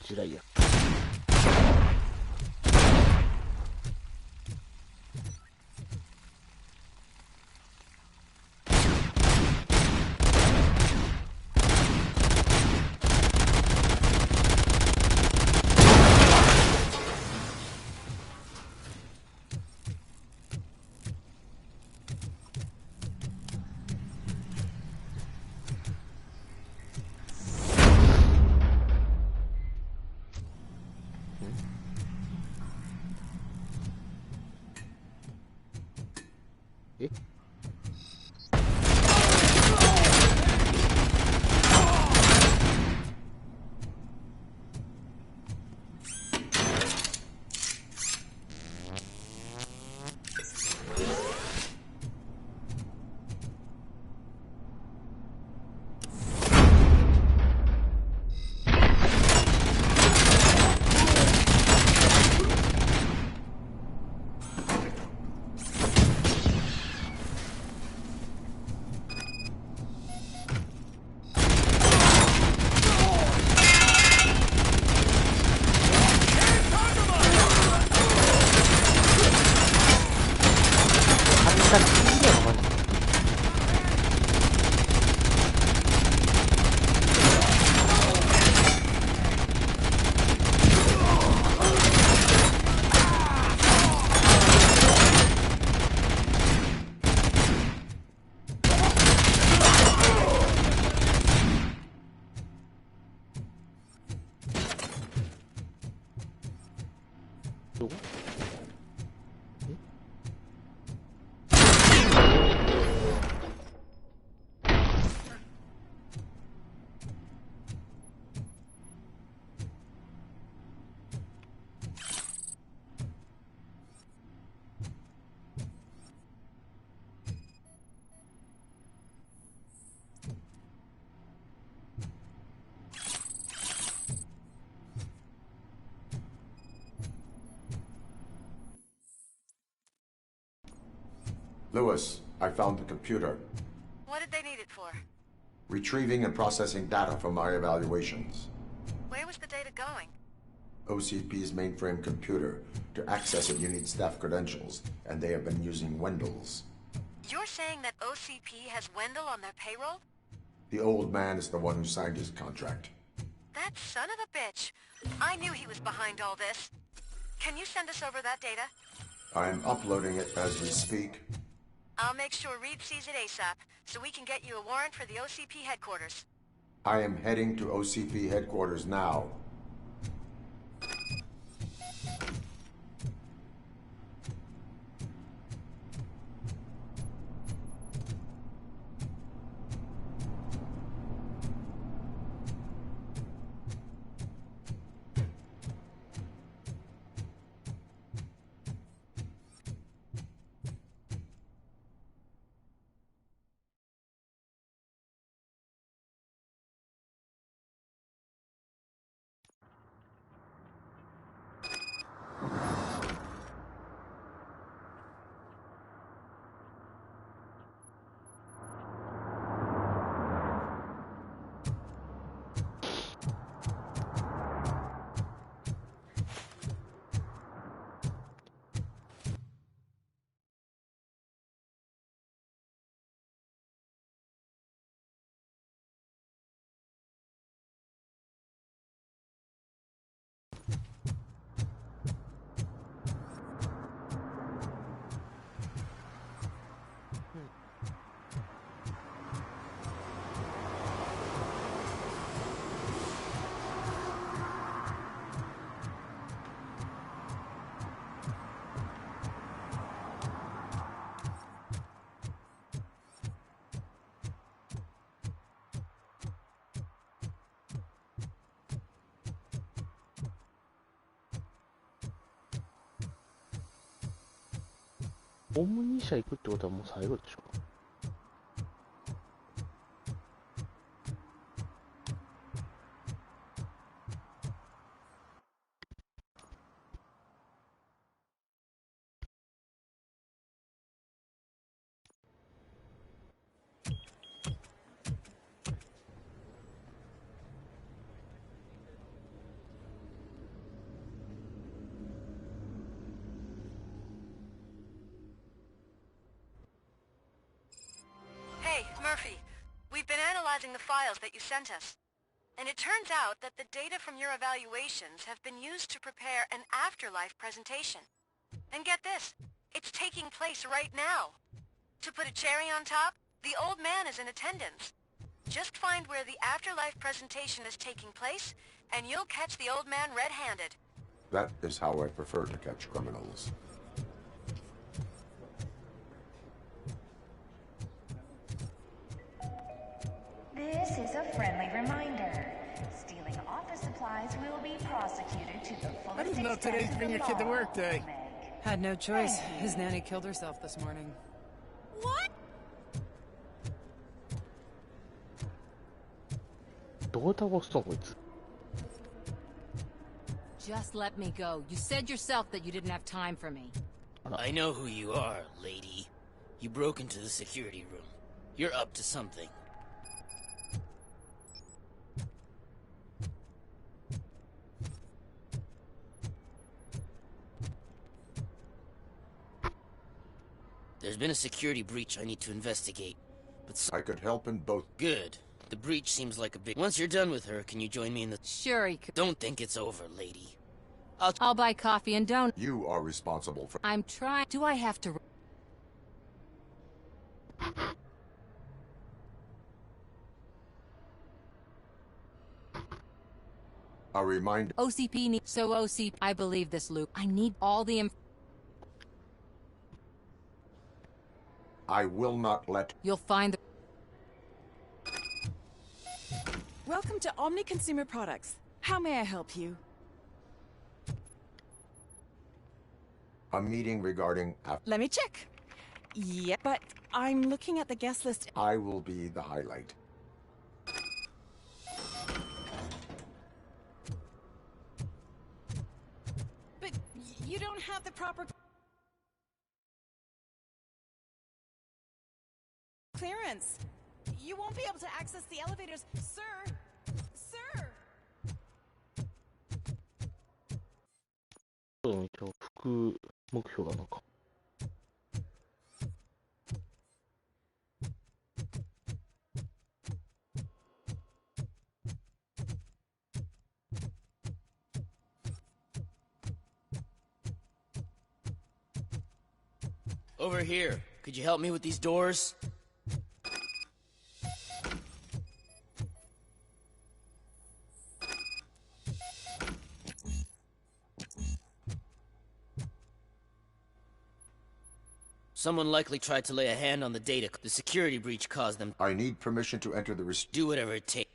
지라이야. たら死んだよ、マジで。どう？Lewis, I found the computer. What did they need it for? Retrieving and processing data from my evaluations. Where was the data going? OCP's mainframe computer. To access it, you need staff credentials, and they have been using Wendell's. You're saying that OCP has Wendell on their payroll? The old man is the one who signed his contract. That son of a bitch. I knew he was behind all this. Can you send us over that data? I'm uploading it as we speak. I'll make sure Reed sees it ASAP, so we can get you a warrant for the OCP headquarters. I am heading to OCP headquarters now.オムニ社行くってことはもう最後でしょ。Hey, Murphy. We've been analyzing the files that you sent us. And it turns out that the data from your evaluations have been used to prepare an afterlife presentation. And get this, it's taking place right now. To put a cherry on top, the old man is in attendance. Just find where the afterlife presentation is taking place, and you'll catch the old man red-handed. That is how I prefer to catch criminals. This is a friendly reminder. Stealing office supplies will be prosecuted to the fullest I didn't know extent today's of bring the your kid to law, work day. Had no choice. His nanny killed herself this morning. What? どう倒すのこいつ。 Just let me go. You said yourself that you didn't have time for me. I know who you are, lady. You broke into the security room. You're up to something. There's been a security breach I need to investigate. But I could help in both. Good. The breach seems like a big... Once you're done with her, can you join me in the... Sure he could. Don't think it's over, lady. I'll buy coffee and donuts. You are responsible for... I'm trying... Do I have to... A reminder... OCP needs... So OCP... I believe this, Luke. I need all the... I will not let... You'll find the... Welcome to Omni Consumer Products. How may I help you? A meeting regarding... Let me check. Yeah, but I'm looking at the guest list. I will be the highlight. But you don't have the proper... clearance. You won't be able to access the elevators, sir. Sir. 一応副目標なのか。Over here. Could you help me with these doors? Someone likely tried to lay a hand on the data. The security breach caused them. I need permission to enter the Do whatever it takes.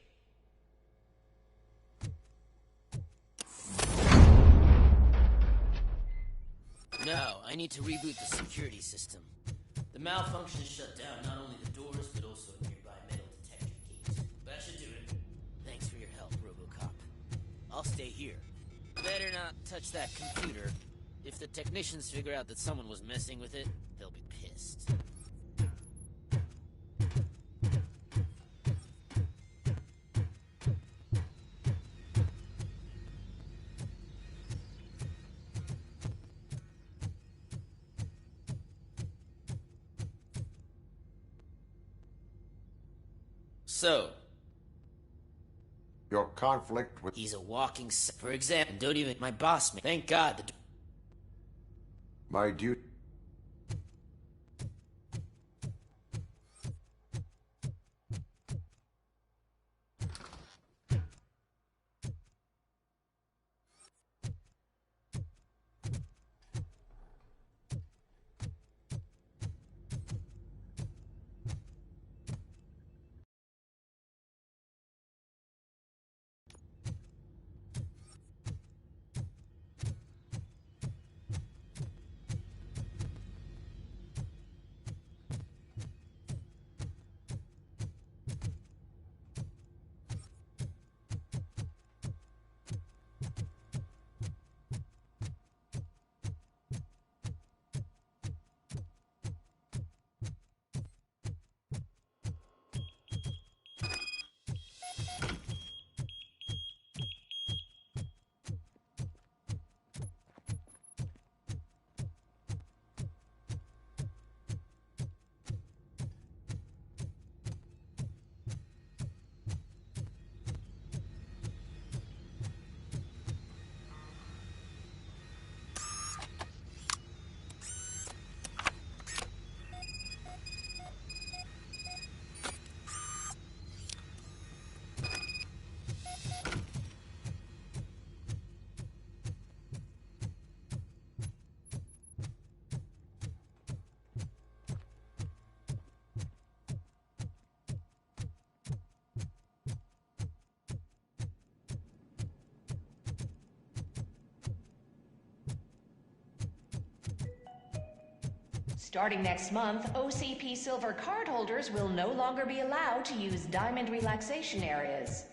Now, I need to reboot the security system. The malfunction shut down not only the doors, but also a nearby metal detector gate. That should do it. Thanks for your help, Robocop. I'll stay here. Better not touch that computer. If the technicians figure out that someone was messing with it, they'll be pissed. So, your conflict with... He's a walking... For example, don't even... My boss... Thank God the... My duty... Starting next month, OCP Silver cardholders will no longer be allowed to use Diamond relaxation areas.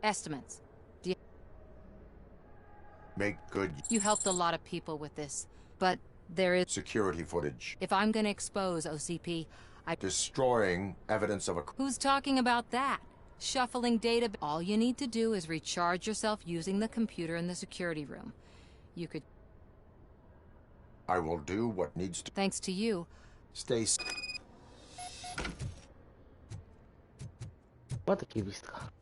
Estimates. make good You helped a lot of people with this, but there is security footage. If I'm gonna expose OCP, Destroying evidence of a... Who's talking about that? Shuffling data. All you need to do is recharge yourself using the computer in the security room. You could... I will do what needs to... Thanks to you. Stay... まだ厳しいか。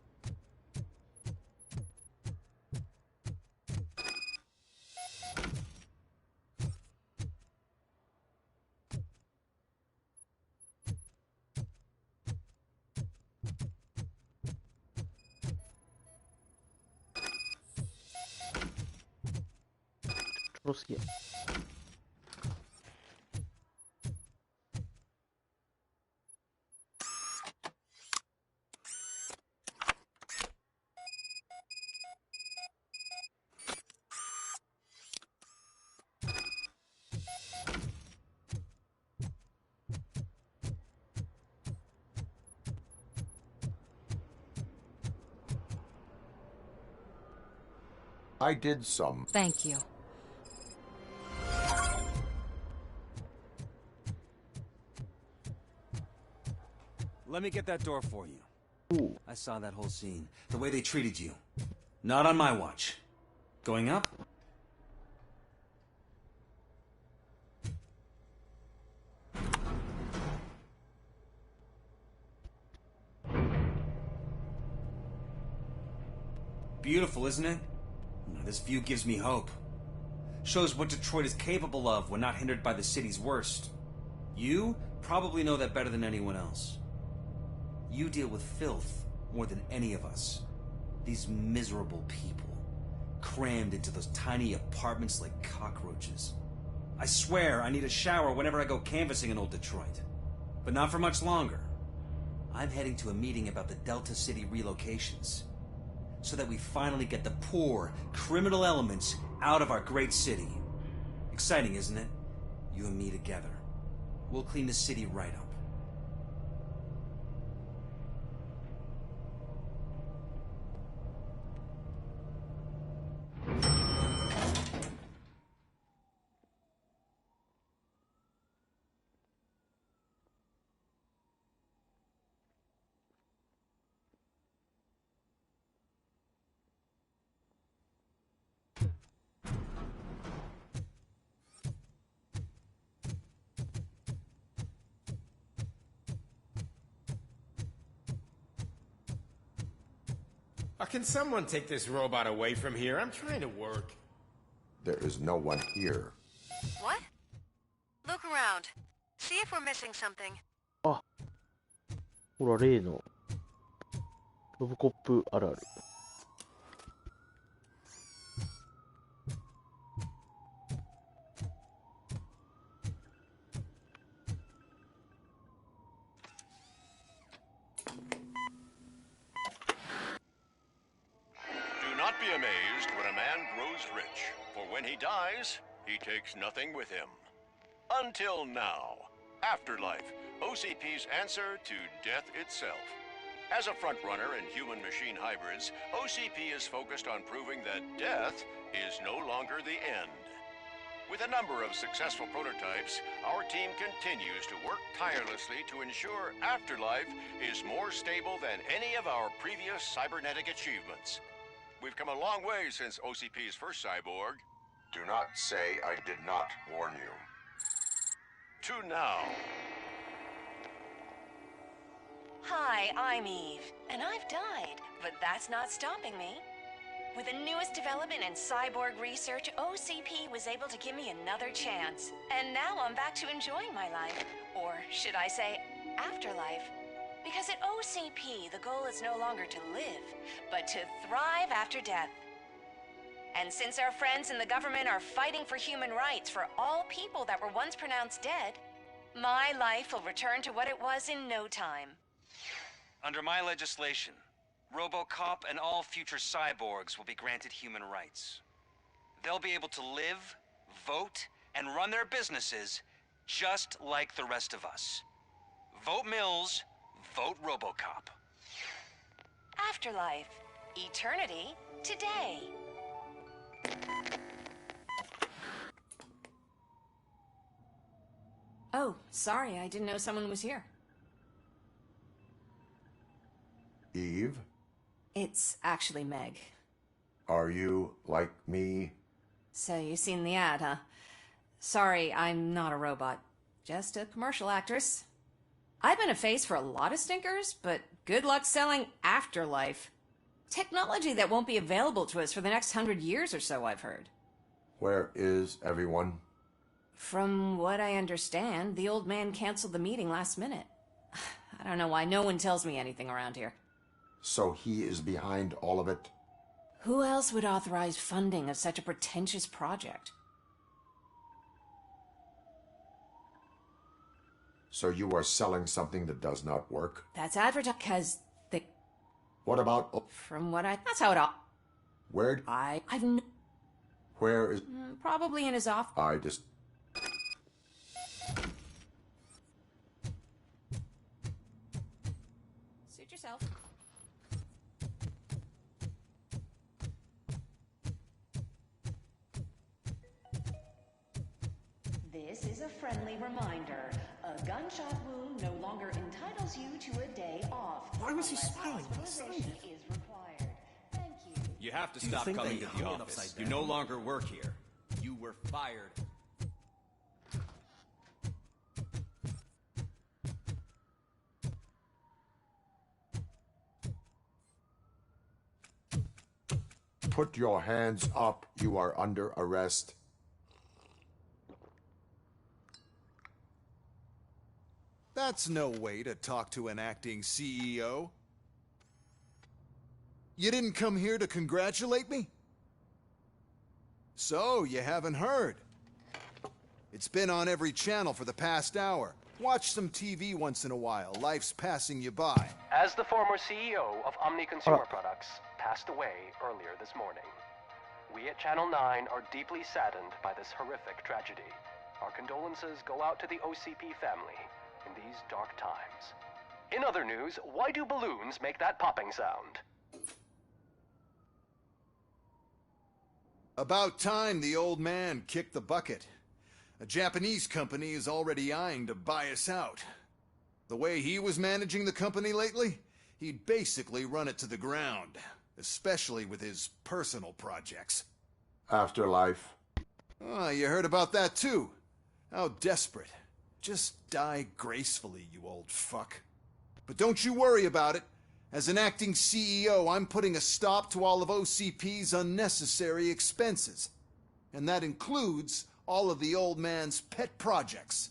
Terus ya. I did some. Thank you. Let me get that door for you. Ooh. I saw that whole scene. The way they treated you. Not on my watch. Going up? Beautiful, isn't it? This view gives me hope. Shows what Detroit is capable of when not hindered by the city's worst. You probably know that better than anyone else. You deal with filth more than any of us. These miserable people, crammed into those tiny apartments like cockroaches. I swear I need a shower whenever I go canvassing in old Detroit. But not for much longer. I'm heading to a meeting about the Delta City relocations, so that we finally get the poor, criminal elements out of our great city. Exciting, isn't it? You and me together. We'll clean the city right up. Can someone take this robot away from here? I'm trying to work. There is no one here. What? Look around. See if we're missing something. あ、ほら例のロボコップあるある。Be amazed when a man grows rich, for when he dies, he takes nothing with him. Until now. Afterlife, OCP's answer to death itself. As a frontrunner in human-machine hybrids, OCP is focused on proving that death is no longer the end. With a number of successful prototypes, our team continues to work tirelessly to ensure Afterlife is more stable than any of our previous cybernetic achievements. We've come a long way since OCP's first cyborg. Do not say I did not warn you. To now. Hi, I'm Eve, and I've died, but that's not stopping me. With the newest development in cyborg research, OCP was able to give me another chance. And now I'm back to enjoying my life. Or should I say, afterlife. Because at OCP, the goal is no longer to live, but to thrive after death. And since our friends in the government are fighting for human rights for all people that were once pronounced dead, my life will return to what it was in no time. Under my legislation, Robocop and all future cyborgs will be granted human rights. They'll be able to live, vote, and run their businesses just like the rest of us. Vote Mills, vote Robocop. Afterlife. Eternity. Today. Oh, sorry, I didn't know someone was here. Eve? It's actually Meg. Are you like me? So you seen the ad, huh? Sorry, I'm not a robot. Just a commercial actress. I've been a face for a lot of stinkers, but good luck selling Afterlife. Technology that won't be available to us for the next 100 years or so, I've heard. Where is everyone? From what I understand, the old man canceled the meeting last minute. I don't know why no one tells me anything around here. So he is behind all of it? Who else would authorize funding of such a pretentious project? So you are selling something that does not work? That's advertised because they... What about... From what I... That's how it all... Where... I've... Where is... Probably in his office. I just... Suit yourself. This is a friendly reminder. A gunshot wound no longer entitles you to a day off. Why was he smiling when he signed Hospitalization it? is required. Thank you. You have to Do you stop think coming they to the hung it office. upside You down? no longer work here. You were fired. Put your hands up. You are under arrest. That's no way to talk to an acting CEO. You didn't come here to congratulate me? So, you haven't heard. It's been on every channel for the past hour. Watch some TV once in a while. Life's passing you by. As the former CEO of Omni Consumer Products passed away earlier this morning, we at Channel 9 are deeply saddened by this horrific tragedy. Our condolences go out to the OCP family in these dark times. In other news, why do balloons make that popping sound? About time the old man kicked the bucket. A Japanese company is already eyeing to buy us out. The way he was managing the company lately, he'd basically run it to the ground, especially with his personal projects. Afterlife. Oh, you heard about that too. How desperate. Just die gracefully, you old fuck. But don't you worry about it. As an acting CEO, I'm putting a stop to all of OCP's unnecessary expenses. And that includes all of the old man's pet projects.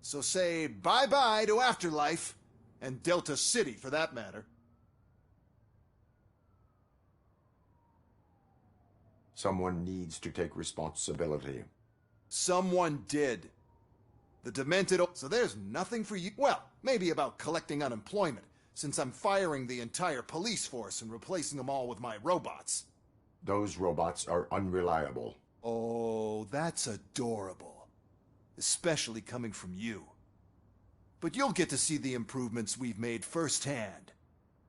So say bye-bye to Afterlife, and Delta City for that matter. Someone needs to take responsibility. Someone did. The demented so there's nothing for you. Well, maybe about collecting unemployment, since I'm firing the entire police force and replacing them all with my robots. Those robots are unreliable. Oh, that's adorable. Especially coming from you. But you'll get to see the improvements we've made firsthand.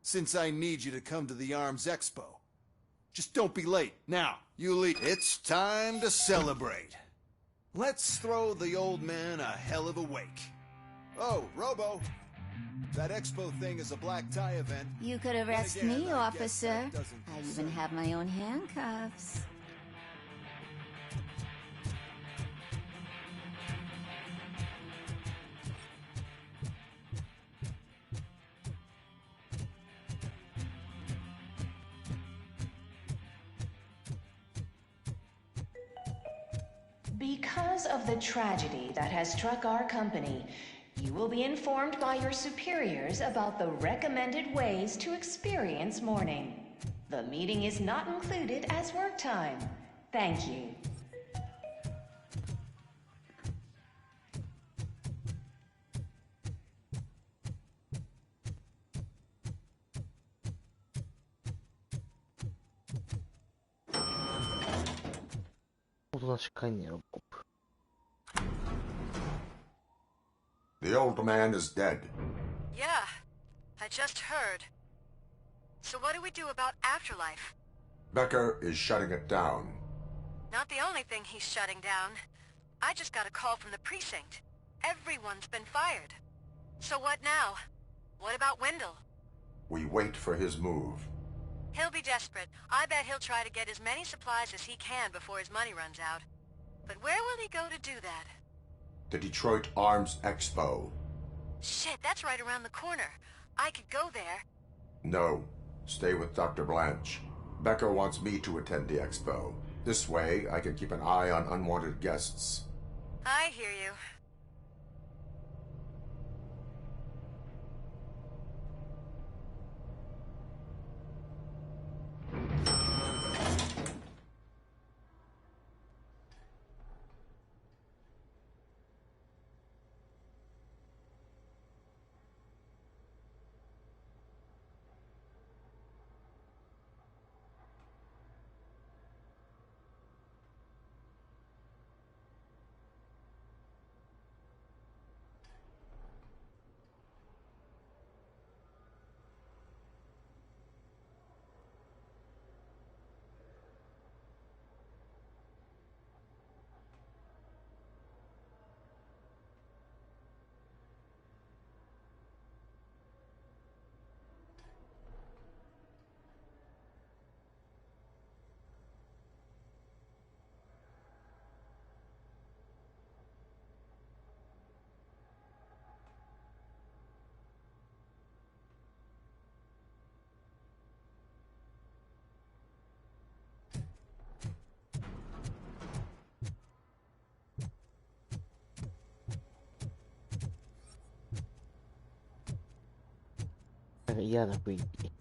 Since I need you to come to the Arms Expo. Just don't be late. Now, you leave. It's time to celebrate. Let's throw the old man a hell of a wake. Oh, Robo. That expo thing is a black tie event. You could arrest me, officer. I even have my own handcuffs. Because of the tragedy that has struck our company, you will be informed by your superiors about the recommended ways to experience mourning. The meeting is not included as work time. Thank you. The old man is dead. Yeah, I just heard. So what do we do about Afterlife? Becker is shutting it down. Not the only thing he's shutting down. I just got a call from the precinct. Everyone's been fired. So what now? What about Wendell? We wait for his move. He'll be desperate. I bet he'll try to get as many supplies as he can before his money runs out. But where will he go to do that? The Detroit Arms Expo. Shit, that's right around the corner. I could go there. No. Stay with Dr. Blanche. Becker wants me to attend the expo. This way, I can keep an eye on unwanted guests. I hear you.嫌な雰囲気。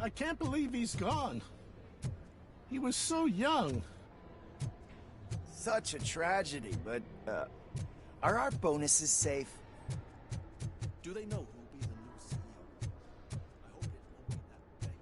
I can't believe he's gone. He was so young. Such a tragedy, but, are our bonuses safe? Do they know who'll be the new CEO? I hope it won't be that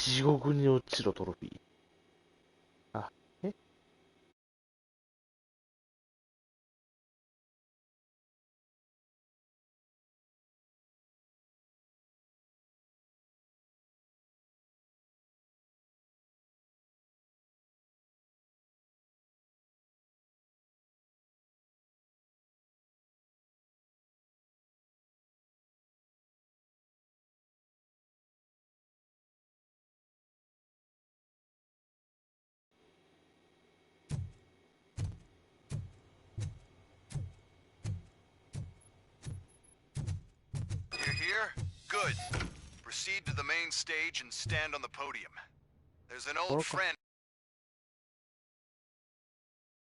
地獄に落ちろトロフィー。あ、えYou here? Good. Proceed to the main stage and stand on the podium. There's an old friend